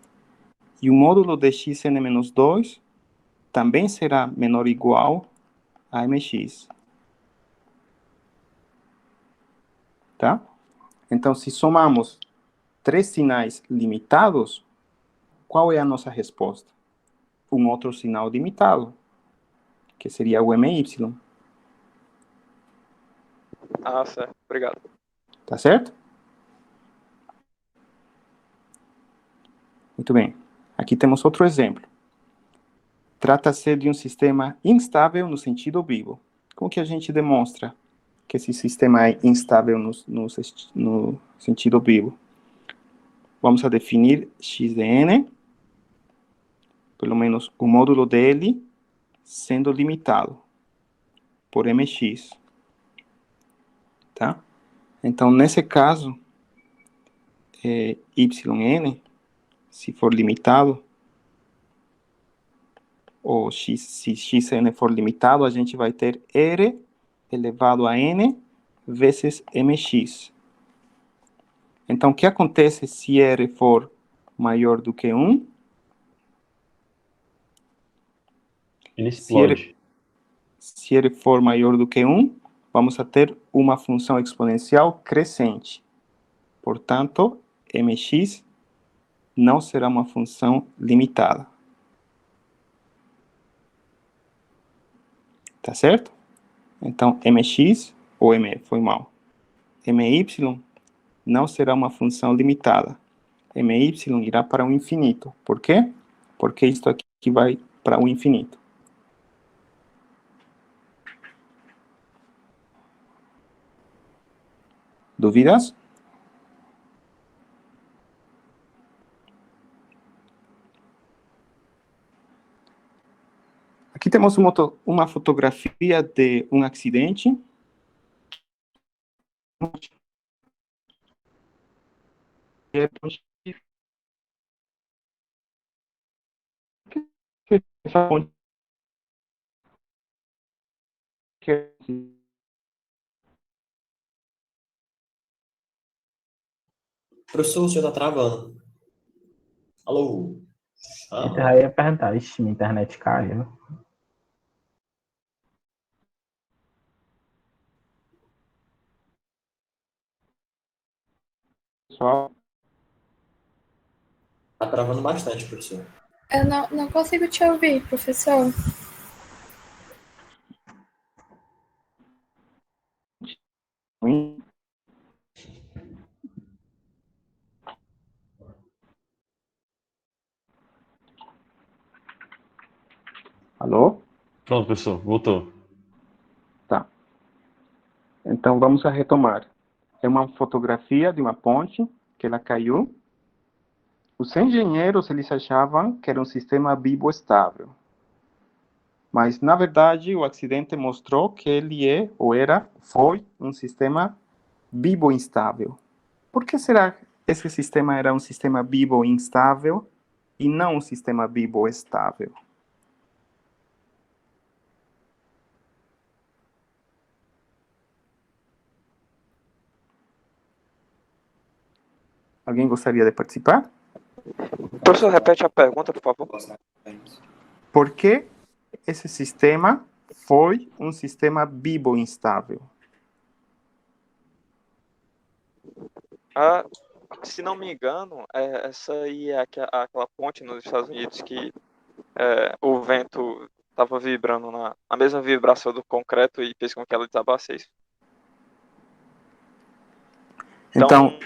E o módulo de xn menos 2 também será menor ou igual a mx. tá? Então, se somamos 3 sinais limitados, qual é a nossa resposta? Um outro sinal limitado, que seria o MY. Ah, certo. Obrigado. Tá certo? Muito bem. Aqui temos outro exemplo. Trata-se de um sistema instável no sentido vivo. Como que a gente demonstra que esse sistema é instável no sentido vivo? Vamos a definir x de n, pelo menos o módulo dele, sendo limitado por mx. Tá? Então, nesse caso, yn, se for limitado, ou se xn for limitado, a gente vai ter r elevado a n vezes mx. Então, o que acontece se r for maior do que 1? Ele explode. Se r for maior do que 1, vamos a ter uma função exponencial crescente. Portanto, mx não será uma função limitada. Tá certo? Então, mx, ou foi mal. My não será uma função limitada. My irá para o infinito. Por quê? Porque isto aqui vai para o infinito. Dúvidas? Aqui temos uma fotografia de um acidente. Professor, o senhor tá travando. Alô? Eu já ia perguntar, ixi, minha internet caiu. Pessoal? Tá travando bastante, professor. Eu não consigo te ouvir, professor. Alô? Pronto, professor, voltou. Tá. Então, vamos a retomar. É uma fotografia de uma ponte que ela caiu. Os engenheiros, eles achavam que era um sistema vivo estável. Mas, na verdade, o acidente mostrou que ele foi um sistema vivo instável. Por que será que esse sistema era um sistema vivo instável e não um sistema vivo estável? Alguém gostaria de participar? Professor, repete a pergunta, por favor. Por que esse sistema foi um sistema vivo instável? Se não me engano, essa aí é aquela ponte nos Estados Unidos que o vento estava vibrando na mesma vibração do concreto e fez com que ela desabasse. Então,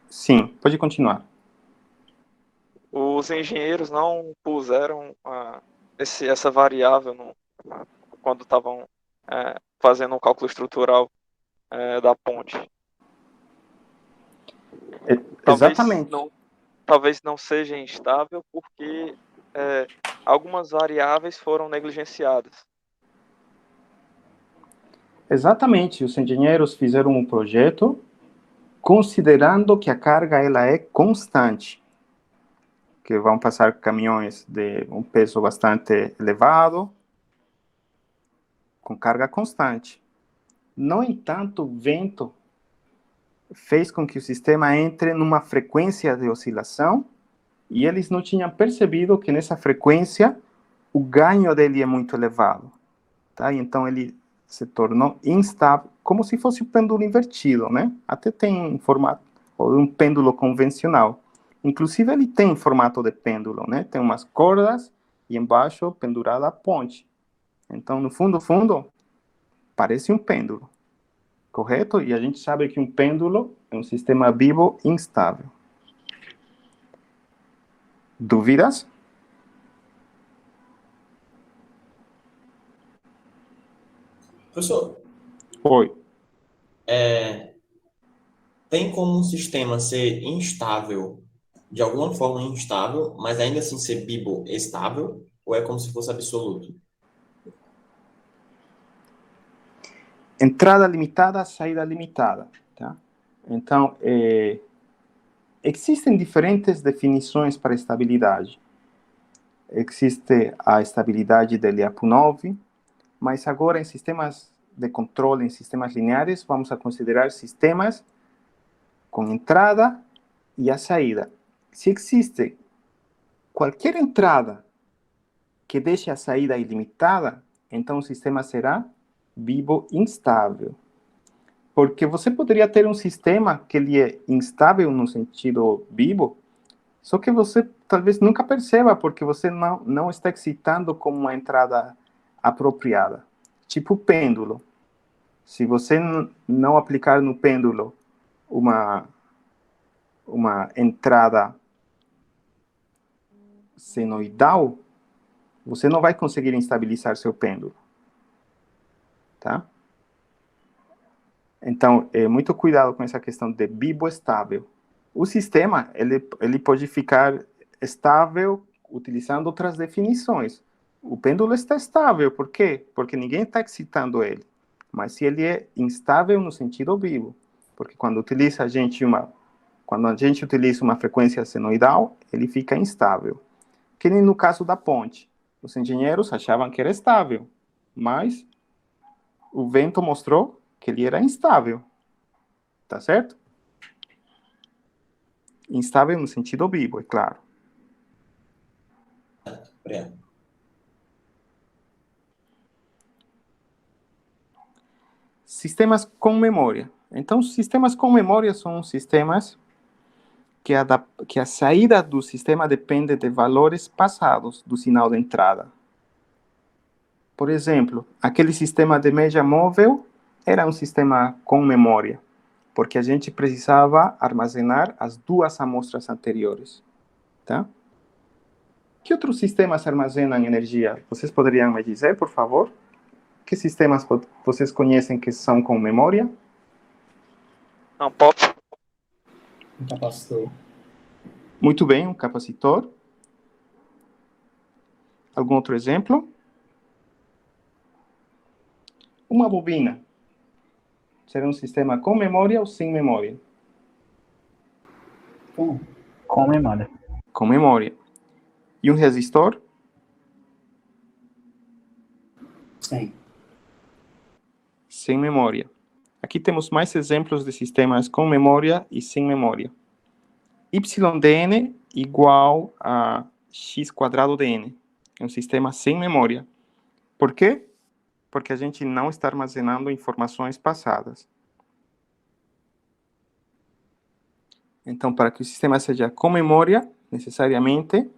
sim, pode continuar. Os engenheiros não puseram essa variável quando estavam fazendo o cálculo estrutural da ponte. Exatamente. Talvez não seja instável porque algumas variáveis foram negligenciadas. Exatamente. Os engenheiros fizeram um projeto considerando que a carga ela é constante, que vão passar caminhões de um peso bastante elevado, com carga constante. No entanto, o vento fez com que o sistema entre numa frequência de oscilação e eles não tinham percebido que nessa frequência o ganho dele é muito elevado. Tá? Então, ele se tornou instável, como se fosse um pêndulo invertido, né? Até tem formato de um pêndulo convencional. Inclusive, ele tem formato de pêndulo, né? Tem umas cordas e embaixo pendurada a ponte. Então, no fundo, parece um pêndulo, correto? E a gente sabe que um pêndulo é um sistema vivo instável. Dúvidas? Professor, Oi. Tem como um sistema ser instável, de alguma forma instável, mas ainda assim ser biboestável? Ou é como se fosse absoluto? Entrada limitada, saída limitada. Tá? Então, existem diferentes definições para estabilidade. Existe a estabilidade de Lyapunov, mas agora em sistemas de controle, em sistemas lineares, vamos a considerar sistemas com entrada e a saída. Se existe qualquer entrada que deixe a saída ilimitada, então o sistema será vivo instável. Porque você poderia ter um sistema que ele é instável no sentido vivo, só que você talvez nunca perceba, porque você não está excitando como uma entrada apropriada. Tipo pêndulo. Se você não aplicar no pêndulo uma entrada senoidal, você não vai conseguir estabilizar seu pêndulo. Tá? Então, muito cuidado com essa questão de biboestável. O sistema, ele pode ficar estável utilizando outras definições. O pêndulo está estável, por quê? Porque ninguém está excitando ele. Mas se ele é instável no sentido vivo, porque quando a gente utiliza uma frequência senoidal, ele fica instável. Que nem no caso da ponte. Os engenheiros achavam que era estável, mas o vento mostrou que ele era instável. Tá certo? Instável no sentido vivo, é claro. Sistemas com memória. Então, sistemas com memória são sistemas que a saída do sistema depende de valores passados do sinal de entrada. Por exemplo, aquele sistema de média móvel era um sistema com memória, porque a gente precisava armazenar as duas amostras anteriores. Tá? Que outros sistemas armazenam energia? Vocês poderiam me dizer, por favor? Que sistemas vocês conhecem que são com memória? Não, pop. Um capacitor. Muito bem, um capacitor. Algum outro exemplo? Uma bobina. Será um sistema com memória ou sem memória? Com memória. Com memória. E um resistor? Sim. Sem memória. Aqui temos mais exemplos de sistemas com memória e sem memória. YdN igual a x² de n. É um sistema sem memória. Por quê? Porque a gente não está armazenando informações passadas. Então, para que o sistema seja com memória, necessariamente,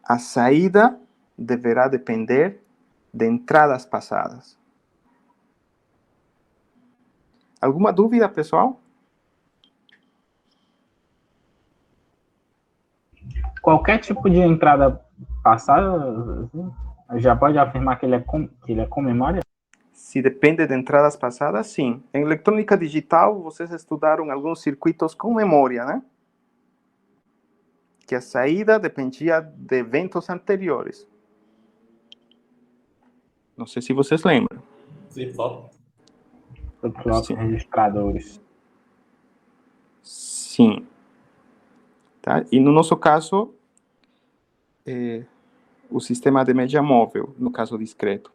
a saída deverá depender de entradas passadas. Alguma dúvida, pessoal? Qualquer tipo de entrada passada, já pode afirmar que ele é com memória? Se depende de entradas passadas, sim. Em eletrônica digital, vocês estudaram alguns circuitos com memória, né? Que a saída dependia de eventos anteriores. Não sei se vocês lembram. Flip-flop. Flip-flop, registradores. Sim. Tá? E no nosso caso, o sistema de média móvel, no caso discreto.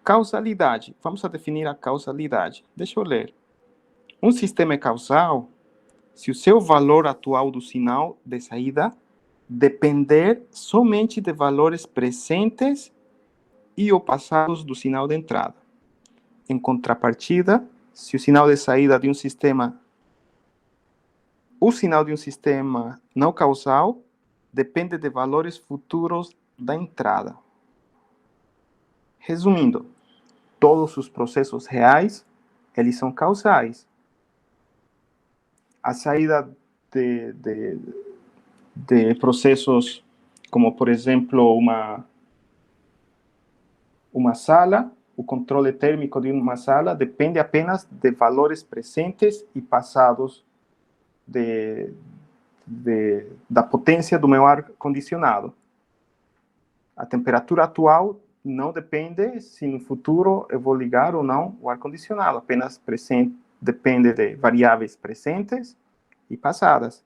Causalidade. Vamos a definir a causalidade. Deixa eu ler. Um sistema é causal se o seu valor atual do sinal de saída depender somente de valores presentes e ou passados do sinal de entrada. em contrapartida, se o sinal de saída de um sistema, o sinal de um sistema não causal depende de valores futuros da entrada. Resumindo, todos os processos reais, eles são causais. A saída de processos como, por exemplo, uma sala, o controle térmico de uma sala depende apenas de valores presentes e passados da potência do meu ar-condicionado. A temperatura atual não depende se no futuro eu vou ligar ou não o ar-condicionado, apenas depende de variáveis presentes e passadas.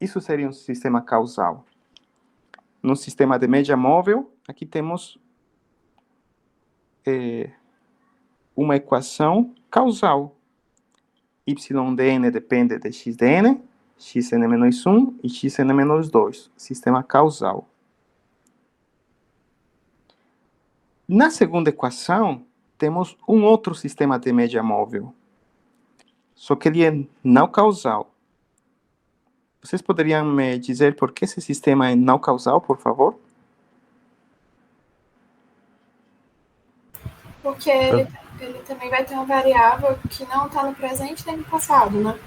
Isso seria um sistema causal. No sistema de média móvel, aqui temos uma equação causal. YdN depende de XdN, xn-1 e xn-2. Sistema causal. Na segunda equação, temos um outro sistema de média móvel. Só que ele é não causal. Vocês poderiam me dizer por que esse sistema é não causal, por favor? Porque ele também vai ter uma variável que não está no presente nem no passado, né?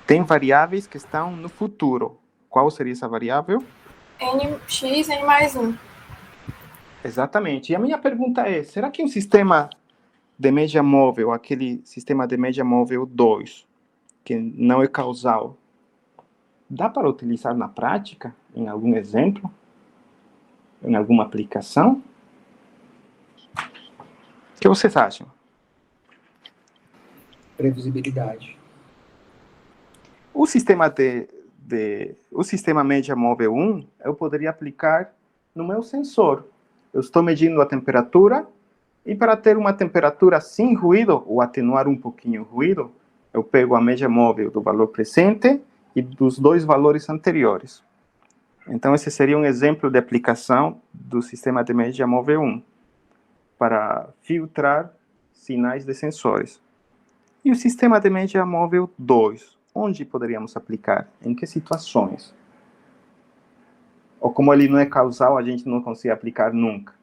Tem variáveis que estão no futuro. Qual seria essa variável? X, N mais 1. Exatamente. E a minha pergunta é, será que um sistema de média móvel, aquele sistema de média móvel 2, que não é causal, dá para utilizar na prática, em algum exemplo? Em alguma aplicação? O que vocês acham? Previsibilidade. O sistema o sistema média móvel 1, eu poderia aplicar no meu sensor. Eu estou medindo a temperatura, e para ter uma temperatura sem ruído, ou atenuar um pouquinho o ruído, eu pego a média móvel do valor presente e dos dois valores anteriores. Então, esse seria um exemplo de aplicação do sistema de média móvel 1, para filtrar sinais de sensores. E o sistema de média móvel 2, onde poderíamos aplicar? Em que situações? Ou como ele não é causal, a gente não consegue aplicar nunca?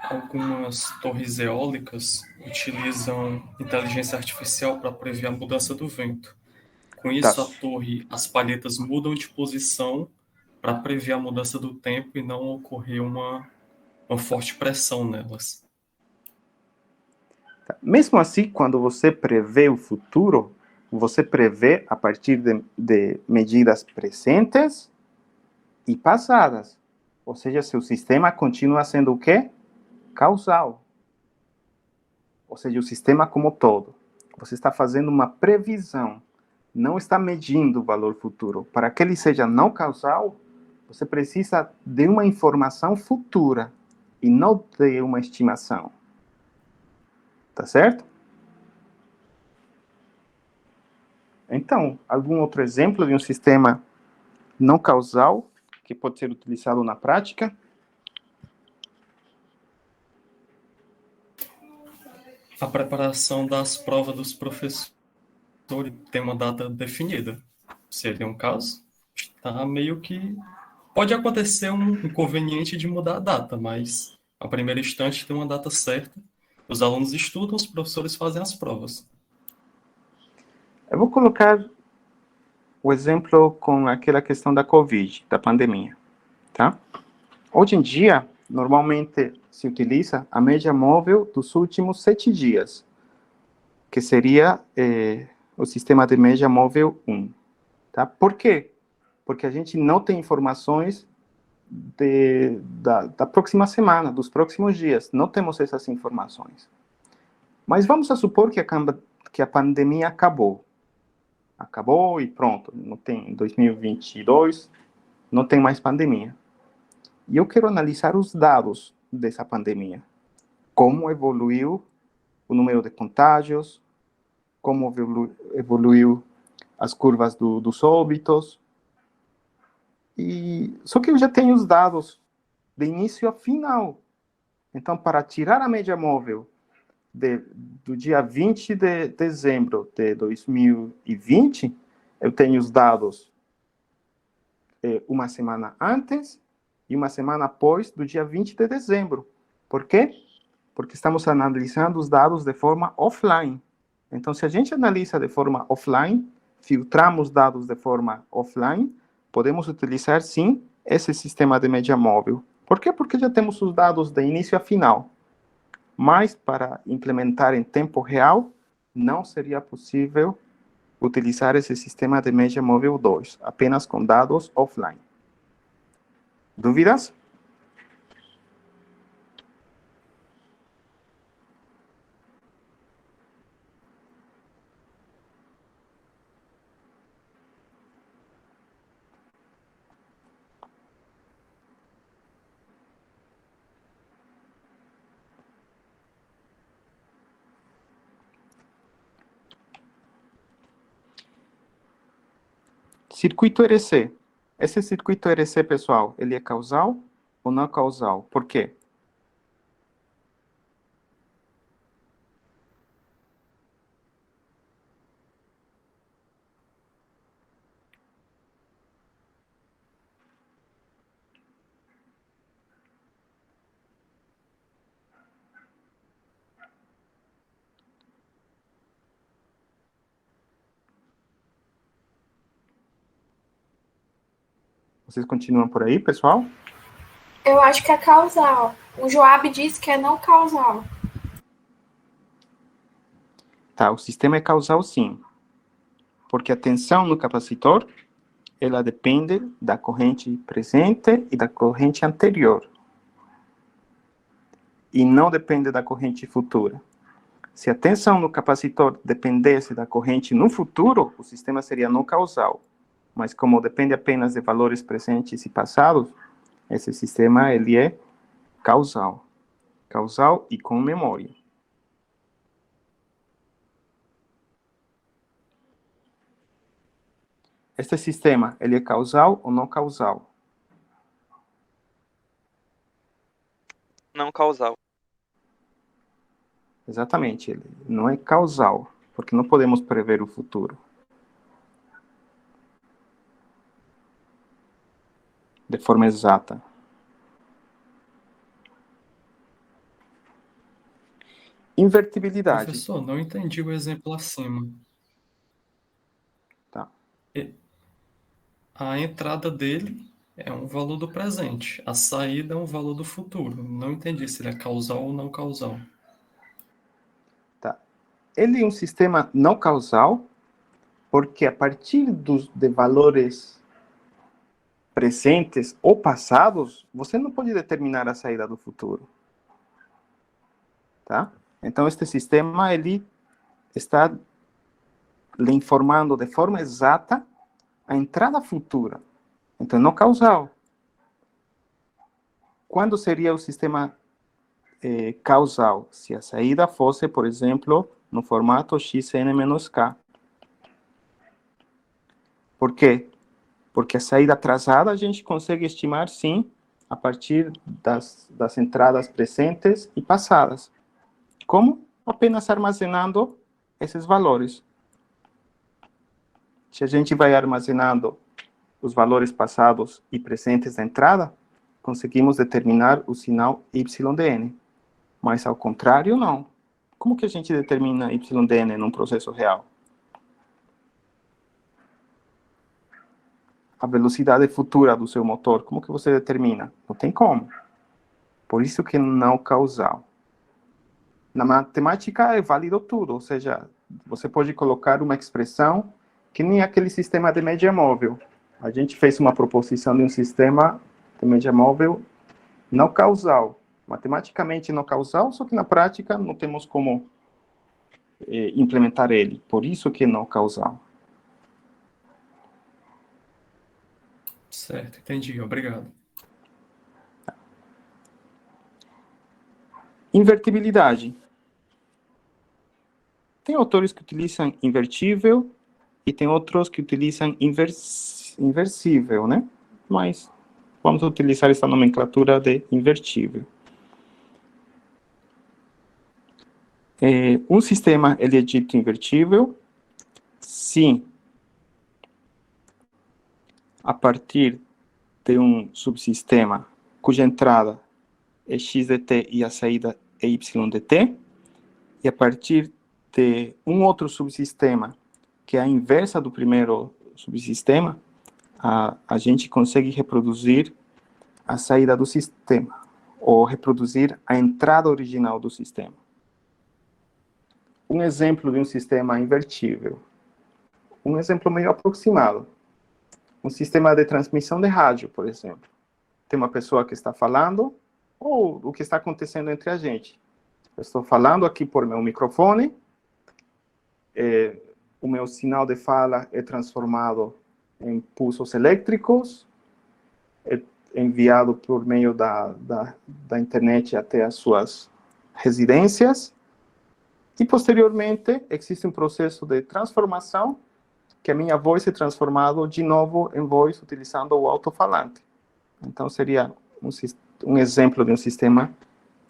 Algumas torres eólicas utilizam inteligência artificial para prever a mudança do vento. Com isso, as palhetas mudam de posição para prever a mudança do tempo e não ocorrer uma forte pressão nelas. Mesmo assim, quando você prevê o futuro, você prevê a partir de medidas presentes e passadas. Ou seja, seu sistema continua sendo o quê? Causal. Ou seja, o sistema como todo. Você está fazendo uma previsão, não está medindo o valor futuro. Para que ele seja não causal, você precisa de uma informação futura e não de uma estimação. Tá certo? Então, algum outro exemplo de um sistema não causal que pode ser utilizado na prática? A preparação das provas dos professores tem uma data definida. Seria um caso? Está meio que... Pode acontecer um inconveniente de mudar a data, mas a primeiro instante tem uma data certa. Os alunos estudam, os professores fazem as provas. Eu vou colocar o exemplo com aquela questão da Covid, da pandemia, tá? Hoje em dia, normalmente se utiliza a média móvel dos últimos 7 dias, que seria o sistema de média móvel 1, tá? Por quê? Porque a gente não tem informações da próxima semana, dos próximos dias. Não temos essas informações. Mas vamos supor que a pandemia acabou. Acabou e pronto. Não tem, em 2022, não tem mais pandemia. E eu quero analisar os dados dessa pandemia. Como evoluiu o número de contágios, como evoluiu as curvas dos óbitos. Só que eu já tenho os dados de início a final. Então, para tirar a média móvel do dia 20 de dezembro de 2020, eu tenho os dados uma semana antes e uma semana após do dia 20 de dezembro. Por quê? Porque estamos analisando os dados de forma offline. Então, se a gente analisa de forma offline, filtramos dados de forma offline, podemos utilizar, sim, esse sistema de média móvel. Por quê? Porque já temos os dados de início a final. Mas, para implementar em tempo real, não seria possível utilizar esse sistema de média móvel 2, apenas com dados offline. Dúvidas? Circuito ERC. Esse circuito ERC, pessoal, ele é causal ou não causal? Por quê? Vocês continuam por aí, pessoal? Eu acho que é causal. O Joab diz que é não causal. Tá, o sistema é causal, sim. Porque a tensão no capacitor, ela depende da corrente presente e da corrente anterior. E não depende da corrente futura. Se a tensão no capacitor dependesse da corrente no futuro, o sistema seria não causal. Mas como depende apenas de valores presentes e passados, esse sistema ele é causal. Causal e com memória. Este sistema, ele é causal ou não causal? Não causal. Exatamente, ele não é causal, porque não podemos prever o futuro. De forma exata. Invertibilidade. Professor, não entendi o exemplo acima. Tá. A entrada dele é um valor do presente, a saída é um valor do futuro. Não entendi se ele é causal ou não causal. Tá. Ele é um sistema não causal, porque a partir de valores presentes ou passados, você não pode determinar a saída do futuro. Tá? Então, este sistema, ele está lhe informando de forma exata a entrada futura. Então, não causal. Quando seria o sistema causal? Se a saída fosse, por exemplo, no formato xn-k. Por quê? Porque a saída atrasada a gente consegue estimar, sim, a partir das entradas presentes e passadas. Como? Apenas armazenando esses valores. Se a gente vai armazenando os valores passados e presentes da entrada, conseguimos determinar o sinal YDN. Mas, ao contrário, não. Como que a gente determina YDN num processo real? A velocidade futura do seu motor, como que você determina? Não tem como. Por isso que não causal. Na matemática é válido tudo, ou seja, você pode colocar uma expressão que nem aquele sistema de média móvel. A gente fez uma proposição de um sistema de média móvel não causal. Matematicamente não causal, só que na prática não temos como implementar ele. Por isso que não causal. Certo, entendi. Obrigado. Invertibilidade. Tem autores que utilizam invertível e tem outros que utilizam inversível, né? Mas vamos utilizar essa nomenclatura de invertível. Um sistema ele é dito invertível se, a partir de um subsistema cuja entrada é x dt e a saída é y dt, e a partir de um outro subsistema que é a inversa do primeiro subsistema, a gente consegue reproduzir a saída do sistema, ou reproduzir a entrada original do sistema. Um exemplo de um sistema invertível. Um exemplo meio aproximado. Um sistema de transmissão de rádio, por exemplo. Tem uma pessoa que está falando, ou o que está acontecendo entre a gente. Eu estou falando aqui por meu microfone, o meu sinal de fala é transformado em pulsos elétricos, é enviado por meio da internet até as suas residências, e posteriormente existe um processo de transformação, que a minha voz é transformada de novo em voz utilizando o alto-falante. Então seria um exemplo de um sistema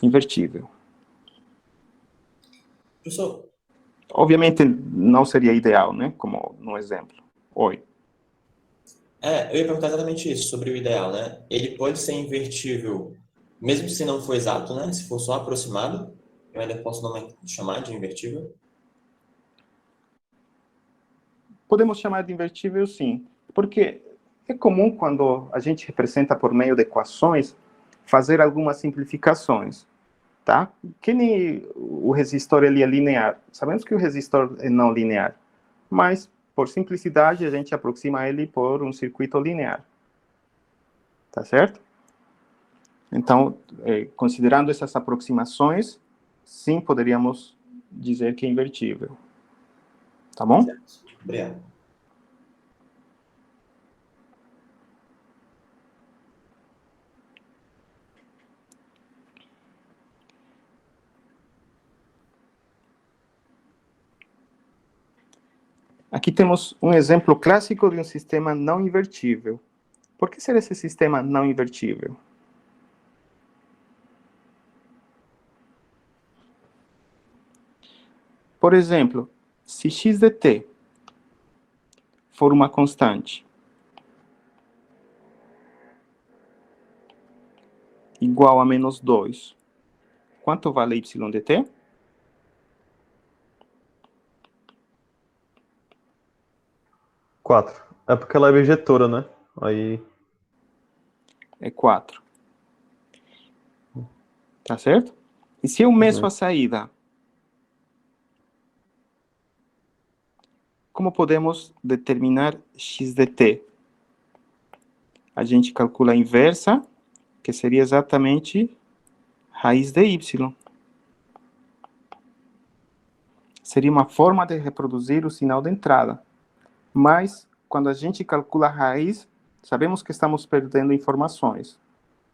invertível. Professor, obviamente não seria ideal, né? Como no exemplo. Oi. eu ia perguntar exatamente isso, sobre o ideal, né? Ele pode ser invertível, mesmo se não for exato, né? Se for só aproximado, eu ainda posso chamar de invertível? Podemos chamar de invertível, sim. Porque é comum, quando a gente representa por meio de equações, fazer algumas simplificações, tá? Que nem o resistor ele é linear. Sabemos que o resistor é não linear, mas, por simplicidade, a gente aproxima ele por um circuito linear. Tá certo? Então, considerando essas aproximações, sim, poderíamos dizer que é invertível. Tá bom? Obrigado. Aqui temos um exemplo clássico de um sistema não invertível. Por que será esse sistema não invertível? Por exemplo, se x dt for uma constante igual a menos 2, quanto vale y dt? Quatro. É porque ela é bijetora, né? Aí... é 4. Tá certo? E se eu meço a saída? Como podemos determinar x dt? A gente calcula a inversa, que seria exatamente raiz de y. Seria uma forma de reproduzir o sinal de entrada. Mas, quando a gente calcula a raiz, sabemos que estamos perdendo informações.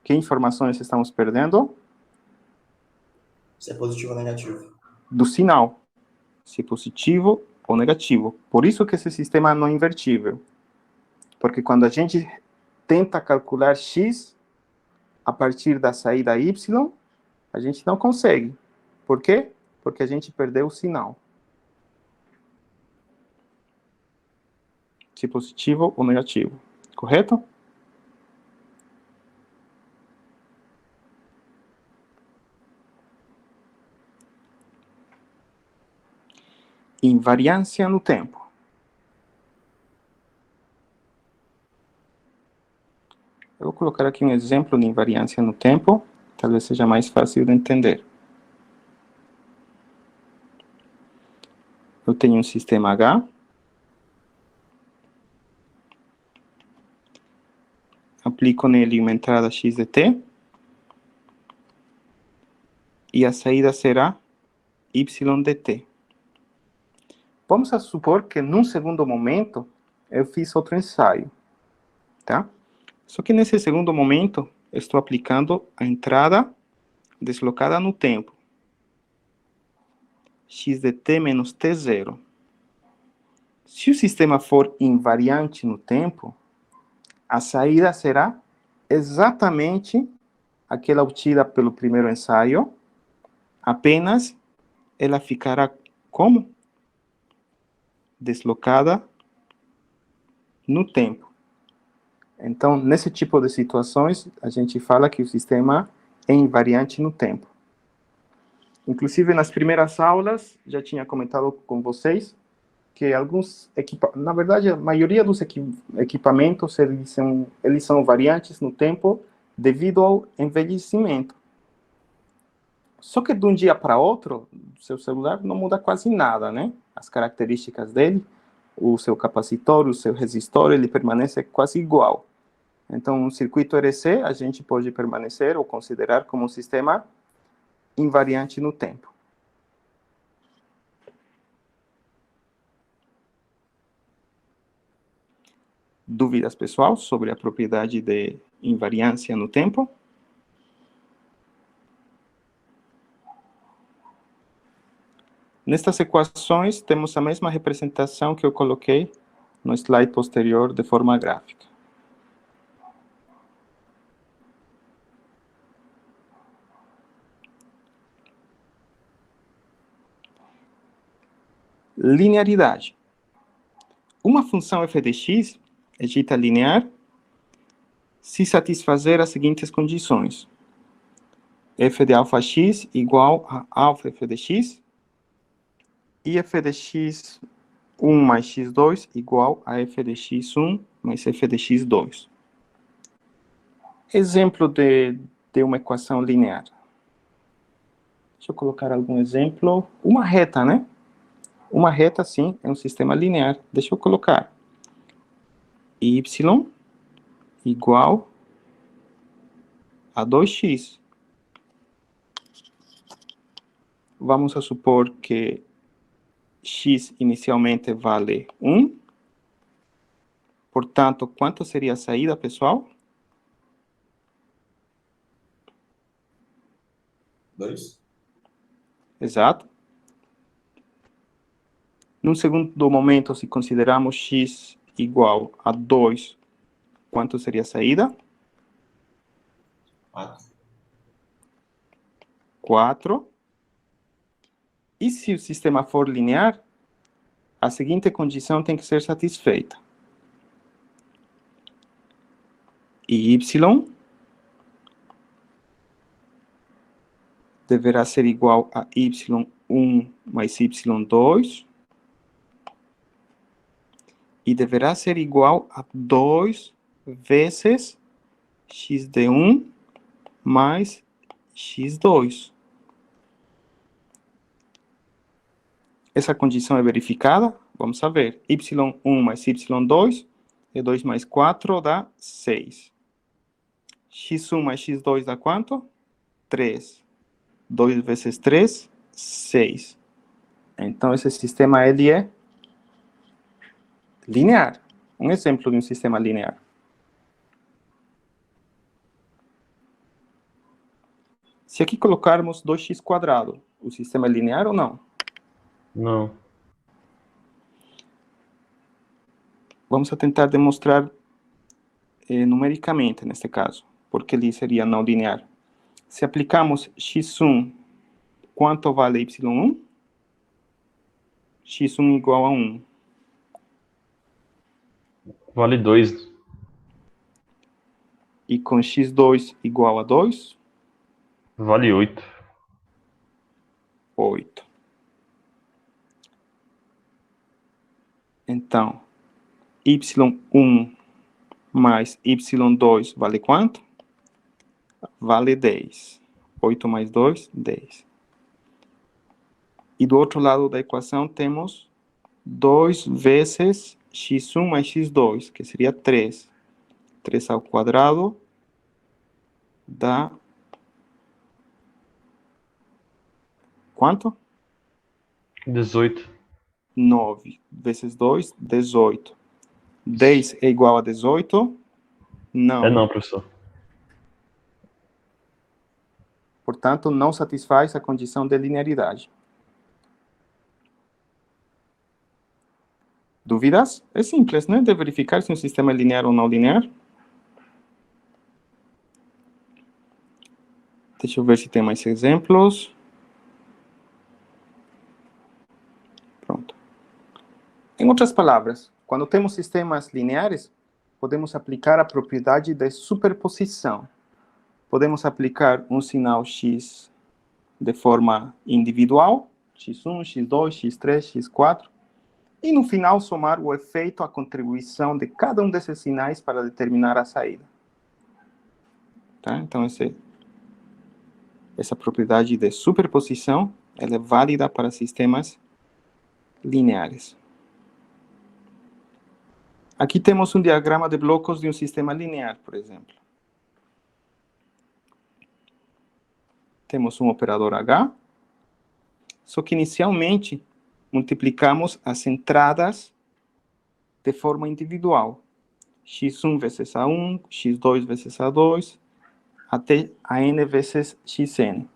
Que informações estamos perdendo? Se é positivo ou negativo. Do sinal. Se é positivo ou negativo. Por isso que esse sistema não é invertível. Porque quando a gente tenta calcular x a partir da saída y, a gente não consegue. Por quê? Porque a gente perdeu o sinal. Se positivo ou negativo. Correto? Invariância no tempo. Eu vou colocar aqui um exemplo de invariância no tempo, talvez seja mais fácil de entender. Eu tenho um sistema H. Aplico nele uma entrada x dt. E a saída será y dt. Vamos supor que num segundo momento eu fiz outro ensaio, tá? Só que nesse segundo momento eu estou aplicando a entrada deslocada no tempo. X dt menos t0. Se o sistema for invariante no tempo, a saída será exatamente aquela obtida pelo primeiro ensaio, apenas ela ficará como? Deslocada no tempo. Então, nesse tipo de situações, a gente fala que o sistema é invariante no tempo. Inclusive, nas primeiras aulas, já tinha comentado com vocês que alguns na verdade, a maioria dos equipamentos, eles são variantes no tempo devido ao envelhecimento. Só que de um dia para outro, seu celular não muda quase nada, né? As características dele, o seu capacitor, o seu resistor, ele permanece quase igual. Então, o circuito RC, a gente pode permanecer ou considerar como um sistema invariante no tempo. Dúvidas, pessoal, sobre a propriedade de invariância no tempo? Nestas equações, temos a mesma representação que eu coloquei no slide posterior de forma gráfica. Linearidade. Uma função f de x é dita linear se satisfazer as seguintes condições. F de alfa x igual a alfa f de x e f de x1 mais x2 igual a f de x1 mais f de x2. Exemplo de uma equação linear. Deixa eu colocar algum exemplo. Uma reta, né? Uma reta, sim, é um sistema linear. Deixa eu colocar y igual a 2x. Vamos a supor que x inicialmente vale 1. Portanto, quanto seria a saída, pessoal? 2. Exato. Num segundo momento, se considerarmos x igual a 2, quanto seria a saída? 4. 4. E se o sistema for linear, a seguinte condição tem que ser satisfeita. Y deverá ser igual a y1 mais y2. E deverá ser igual a 2 vezes x de 1 mais x2. Essa condição é verificada? Vamos saber. y1 mais y2 é 2 mais 4 dá 6. x1 mais x2 dá quanto? 3. 2 vezes 3, 6. Então, esse sistema ele é linear. Um exemplo de um sistema linear. Se aqui colocarmos 2x², o sistema é linear ou não? Não. Vamos tentar demonstrar numericamente, neste caso, porque ele seria não linear. Se aplicamos x1, quanto vale y1? x1 igual a 1. Vale 2. E com x2 igual a 2? Vale 8. 8. Então, y1 mais y2 vale quanto? Vale 10. 8 mais 2, 10. E do outro lado da equação temos 2 vezes x1 mais x2, que seria 3. 3 ao quadrado dá quanto? 18. 9 vezes 2, 18. 10 é igual a 18? Não. É não, professor. Portanto, não satisfaz a condição de linearidade. Dúvidas? É simples, né? De verificar se um sistema é linear ou não linear. Deixa eu ver se tem mais exemplos. Em outras palavras, quando temos sistemas lineares, podemos aplicar a propriedade de superposição. Podemos aplicar um sinal x de forma individual, x1, x2, x3, x4, e no final somar o efeito, a contribuição de cada um desses sinais para determinar a saída. Tá? Então, essa propriedade de superposição ela é válida para sistemas lineares. Aqui temos um diagrama de blocos de um sistema linear, por exemplo. Temos um operador H, só que inicialmente multiplicamos as entradas de forma individual. x1 vezes a1, x2 vezes a2, até a n vezes xn.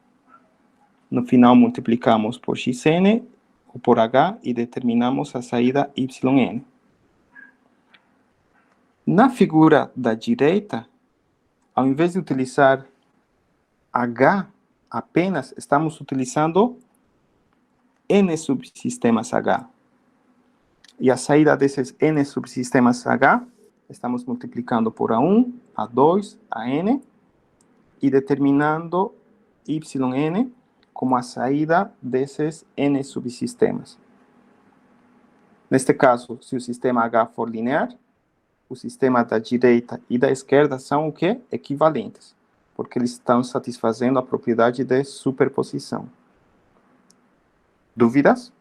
No final multiplicamos por xn ou por h e determinamos a saída yn. Na figura da direita, ao invés de utilizar h apenas, estamos utilizando n subsistemas h. E a saída desses n subsistemas h, estamos multiplicando por a1, a2, a n, e determinando yn como a saída desses n subsistemas. Neste caso, se o sistema H for linear, o sistema da direita e da esquerda são o quê? Equivalentes, porque eles estão satisfazendo a propriedade de superposição. Dúvidas?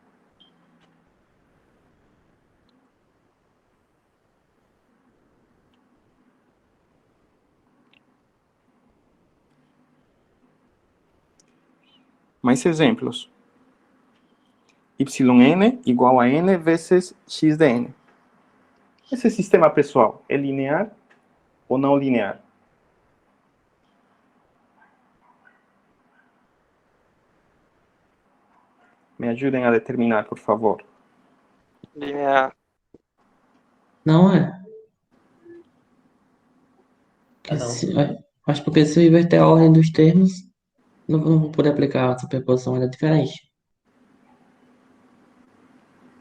Mais exemplos. Yn igual a n vezes x de n. Esse sistema, pessoal, é linear ou não linear? Me ajudem a determinar, por favor. Linear. Não é. Acho porque se eu inverter a ordem dos termos, não vou poder aplicar a superposição, ela é diferente.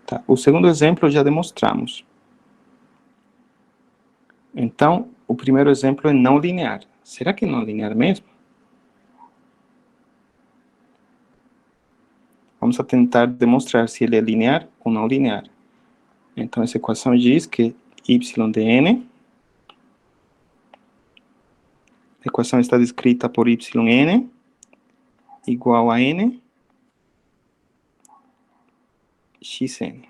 Tá. O segundo exemplo já demonstramos. Então, o primeiro exemplo é não linear. Será que é não linear mesmo? Vamos tentar demonstrar se ele é linear ou não linear. Então, essa equação diz que y de n, a equação está descrita por yn igual a n xn.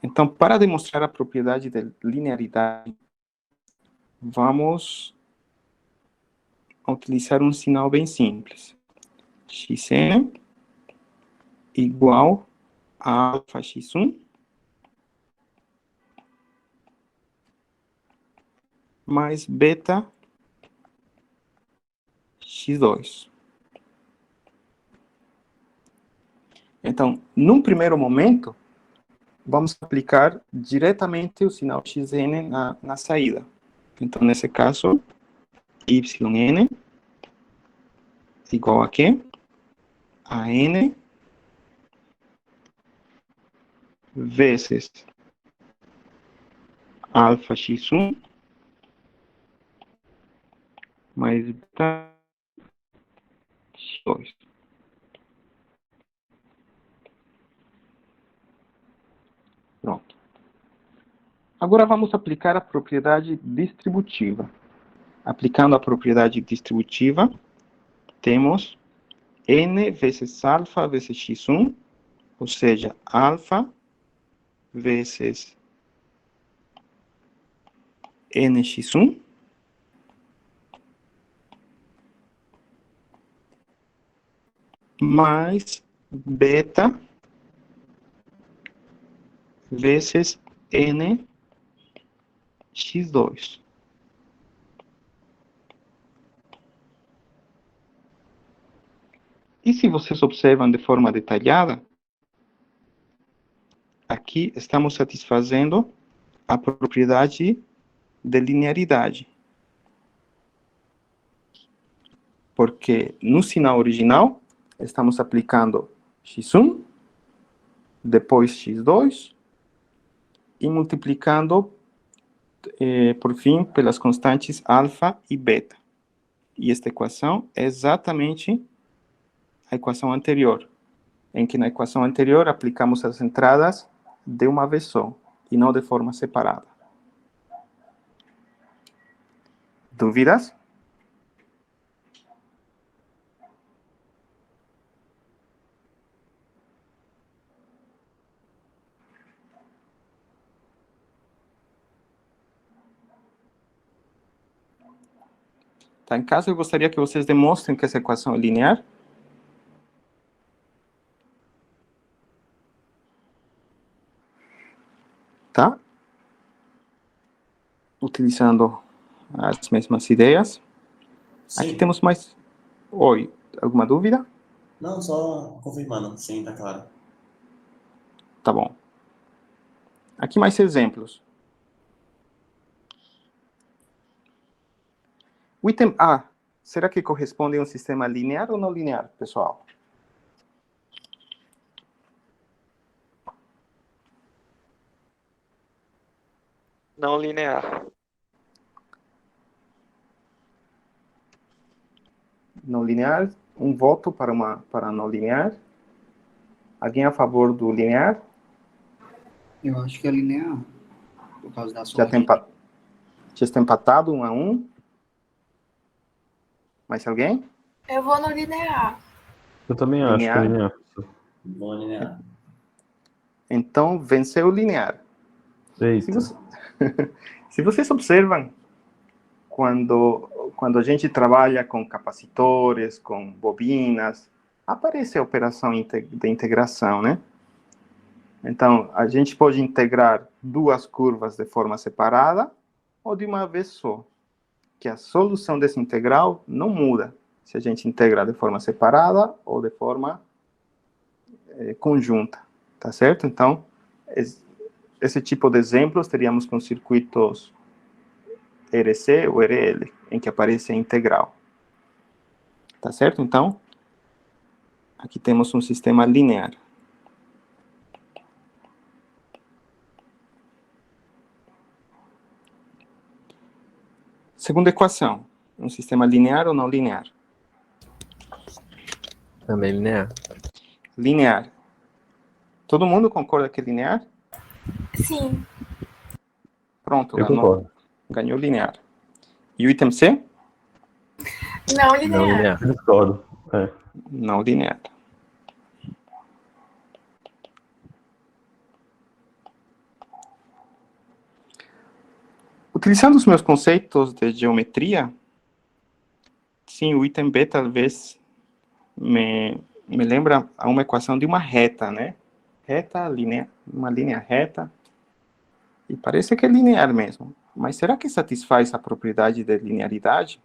Então, para demonstrar a propriedade de linearidade, vamos utilizar um sinal bem simples. Xn igual a alfa x1 mais beta x2. Então, num primeiro momento, vamos aplicar diretamente o sinal xn na saída. Então, nesse caso, yn igual a quê? A n vezes alfa x1 mais beta x2. Pronto. Agora vamos aplicar a propriedade distributiva. Aplicando a propriedade distributiva, temos n vezes alfa vezes x1, ou seja, alfa vezes nx1, mais beta vezes n x2. E se vocês observam de forma detalhada, aqui estamos satisfazendo a propriedade de linearidade. Porque no sinal original, estamos aplicando x1, depois x2, e multiplicando, por fim, pelas constantes alfa e beta. E esta equação é exatamente a equação anterior, em que na equação anterior aplicamos as entradas de uma vez só, e não de forma separada. Dúvidas? Tá, em caso, eu gostaria que vocês demonstrem que essa equação é linear. Tá? Utilizando as mesmas ideias. Sim. Aqui temos mais... Oi, alguma dúvida? Não, só confirmando. Sim, tá claro. Tá bom. Aqui mais exemplos. O item A, será que corresponde a um sistema linear ou não linear, pessoal? Não linear. Não linear. Um voto para não linear. Alguém a favor do linear? Eu acho que é linear. Por causa da sua. Já está empatado 1-1. Mais alguém? Eu vou no linear. Eu também acho que é linear. Bom linear. Então, venceu o linear. Eita. Se vocês observam, quando a gente trabalha com capacitores, com bobinas, aparece a operação de integração, né? Então, a gente pode integrar duas curvas de forma separada ou de uma vez só, que a solução desse integral não muda se a gente integra de forma separada ou de forma conjunta, tá certo? Então, esse tipo de exemplos teríamos com circuitos RC ou RL, em que aparece a integral. Tá certo? Então, aqui temos um sistema linear. Segunda equação, um sistema linear ou não linear? Também linear. Linear. Todo mundo concorda que é linear? Sim. Pronto, Eu concordo. ganhou linear. E o item C? Não linear. Não linear. Eu discordo. Não linear. Utilizando os meus conceitos de geometria, sim, o item B talvez me lembra a uma equação de uma reta, né? Reta, linha, uma linha reta. E parece que é linear mesmo. Mas será que satisfaz a propriedade de linearidade?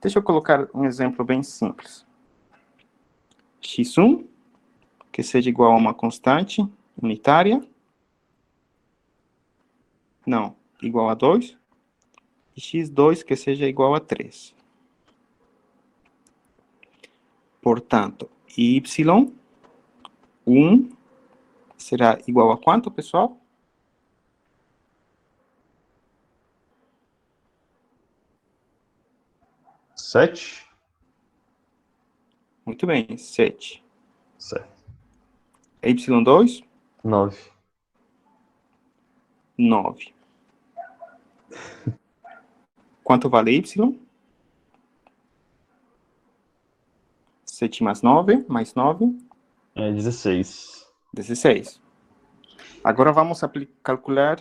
Deixa eu colocar um exemplo bem simples. x1, que seja igual a uma constante unitária. Não, igual a 2. E x2, que seja igual a 3. Portanto, y1 será igual a quanto, pessoal? Sete? Muito bem, 7. Certo. Y2? 9. 9. Quanto vale y? 7 mais 9, mais 9? É 16. 16. Agora vamos calcular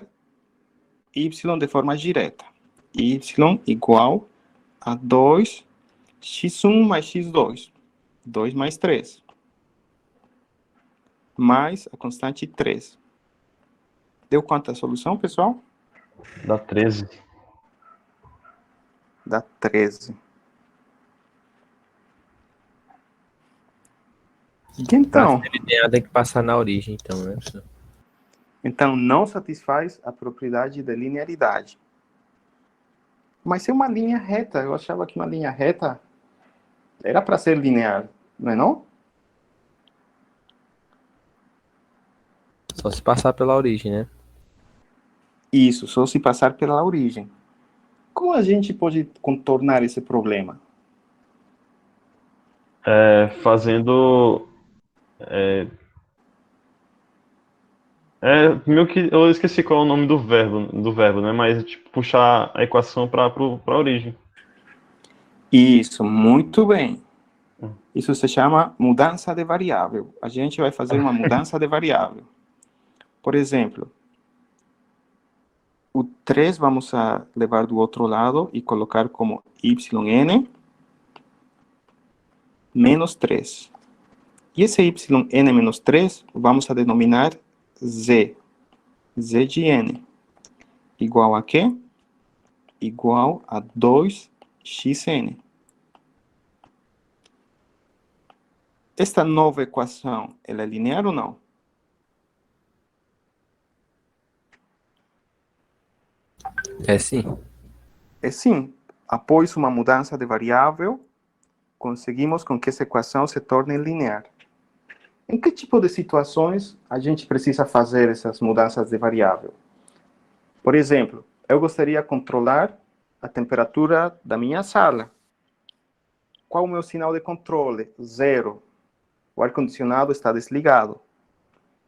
y de forma direta. Y igual a 2 x1 mais x2. 2 mais 3. Mais a constante 3. Deu quanto a solução, pessoal? Dá 13. Dá 13. Então, Pra ser linear tem que passar na origem, então, né? Então, não satisfaz a propriedade de linearidade. Mas é uma linha reta. Eu achava que uma linha reta era para ser linear, não é não? Só se passar pela origem, né? Isso, só se passar pela origem. Como a gente pode contornar esse problema? Fazendo. Meio que. Eu esqueci qual é o nome do verbo, né? Mas tipo, puxar a equação para a origem. Isso, muito bem. Isso se chama mudança de variável. A gente vai fazer uma mudança de variável. Por exemplo, o 3 vamos a levar do outro lado e colocar como yn menos 3. E esse yn menos 3 vamos a denominar z. Z de n. Igual a quê? Igual a 2xn. Esta nova equação, ela é linear ou não? É sim. É sim. Após uma mudança de variável, conseguimos com que essa equação se torne linear. Em que tipo de situações a gente precisa fazer essas mudanças de variável? Por exemplo, eu gostaria de controlar a temperatura da minha sala. Qual o meu sinal de controle? 0. O ar-condicionado está desligado.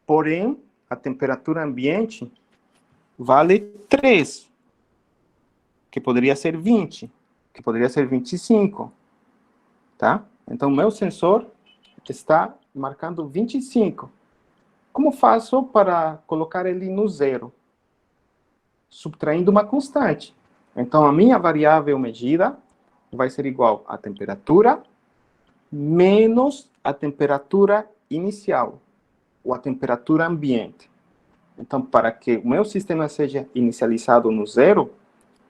Porém, a temperatura ambiente vale 3, que poderia ser 20, que poderia ser 25, tá? Então, meu sensor está marcando 25. Como faço para colocar ele no 0? Subtraindo uma constante. Então, a minha variável medida vai ser igual à temperatura menos a temperatura inicial, ou a temperatura ambiente. Então, para que o meu sistema seja inicializado no 0,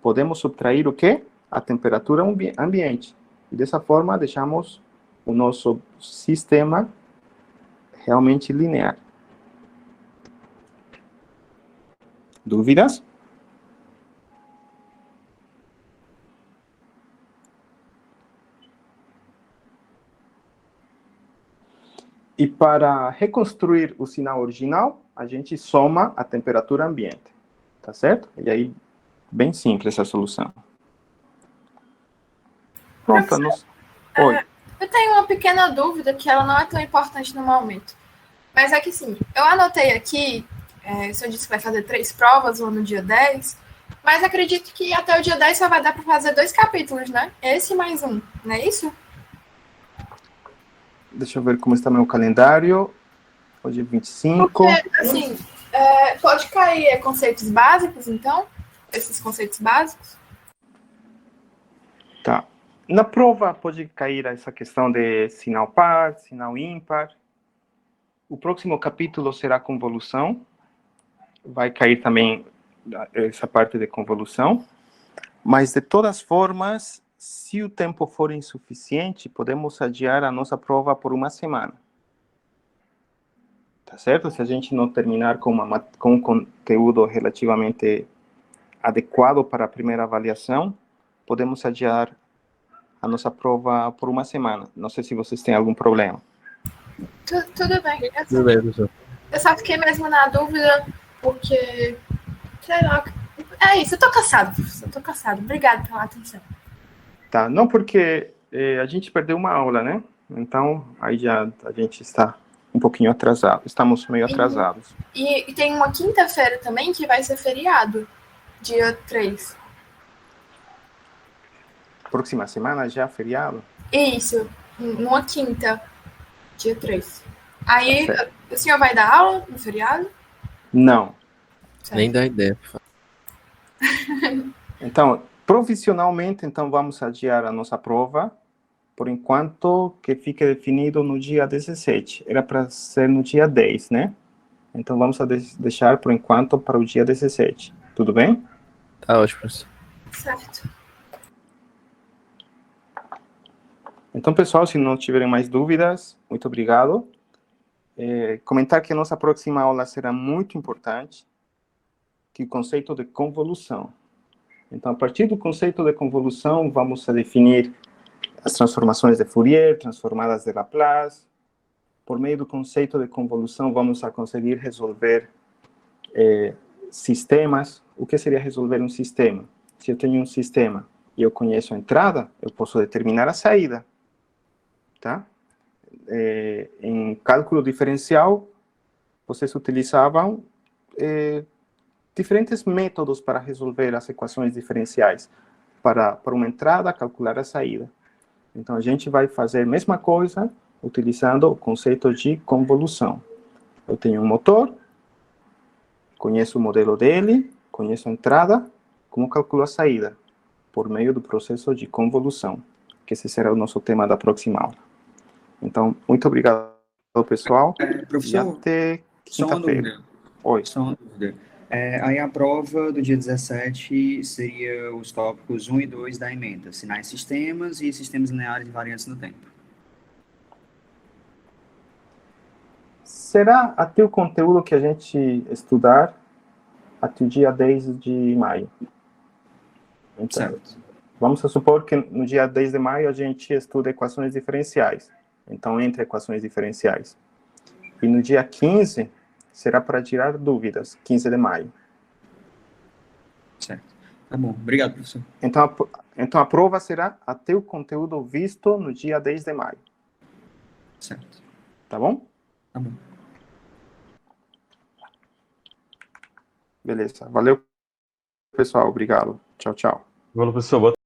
podemos subtrair o quê? A temperatura ambiente. E dessa forma, deixamos o nosso sistema realmente linear. Dúvidas? E para reconstruir o sinal original, a gente soma a temperatura ambiente. Tá certo? E aí, bem simples essa solução. Pronto. Oi. Eu tenho uma pequena dúvida que ela não é tão importante no momento. Mas é que sim, eu anotei aqui, o senhor disse que vai fazer 3 provas ou no dia 10, mas acredito que até o dia 10 só vai dar para fazer 2 capítulos, né? Esse mais um, não é isso? Deixa eu ver como está meu calendário. Hoje é 25. Porque, assim, pode cair conceitos básicos, então? Esses conceitos básicos? Tá. Na prova pode cair essa questão de sinal par, sinal ímpar. O próximo capítulo será convolução. Vai cair também essa parte de convolução. Mas, de todas formas, se o tempo for insuficiente, podemos adiar a nossa prova por uma semana. Tá certo? Se a gente não terminar com um conteúdo relativamente adequado para a primeira avaliação, podemos adiar a nossa prova por uma semana. Não sei se vocês têm algum problema. Tudo bem. Tudo bem, professor. Eu só fiquei mesmo na dúvida, porque, sei lá, é isso, eu tô cansado, professor, tô cansado. Obrigada pela atenção. Tá, não porque a gente perdeu uma aula, né? Então, aí já a gente está um pouquinho atrasado. Estamos meio atrasados. E tem uma quinta-feira também que vai ser feriado, dia 3. Próxima semana já feriado? Isso, numa quinta, dia 3. Aí, o senhor vai dar aula no feriado? Não. Certo. Nem dá ideia. Então, provisionalmente, então vamos adiar a nossa prova, por enquanto que fique definido no dia 17. Era para ser no dia 10, né? Então vamos deixar por enquanto para o dia 17. Tudo bem? Tá ótimo, professor. Certo. Então, pessoal, se não tiverem mais dúvidas, muito obrigado. Comentar que a nossa próxima aula será muito importante, que o conceito de convolução. Então, a partir do conceito de convolução, vamos a definir as transformações de Fourier, transformadas de Laplace. Por meio do conceito de convolução, vamos a conseguir resolver sistemas. O que seria resolver um sistema? Se eu tenho um sistema e eu conheço a entrada, eu posso determinar a saída. Tá? Em cálculo diferencial, vocês utilizavam diferentes métodos para resolver as equações diferenciais. Para uma entrada, calcular a saída. Então, a gente vai fazer a mesma coisa utilizando o conceito de convolução. Eu tenho um motor, conheço o modelo dele, conheço a entrada, como calculo a saída? Por meio do processo de convolução, que esse será o nosso tema da próxima aula. Então, muito obrigado, pessoal, Professor, e até só uma quinta-feira. dúvida. Oi. Só uma dúvida. Aí a prova do dia 17 seria os tópicos 1 e 2 da ementa, sinais sistemas e sistemas lineares e variantes no tempo. Será até o conteúdo que a gente estudar até o dia 10 de maio. Então, Certo. vamos supor que no dia 10 de maio a gente estuda equações diferenciais. Então, entre equações diferenciais. E no dia 15, será para tirar dúvidas, 15 de maio. Certo. Tá bom. Obrigado, professor. Então a prova será até o conteúdo visto no dia 10 de maio. Certo. Tá bom? Tá bom. Beleza. Valeu, pessoal. Obrigado. Tchau, tchau. Valeu, pessoal. Boa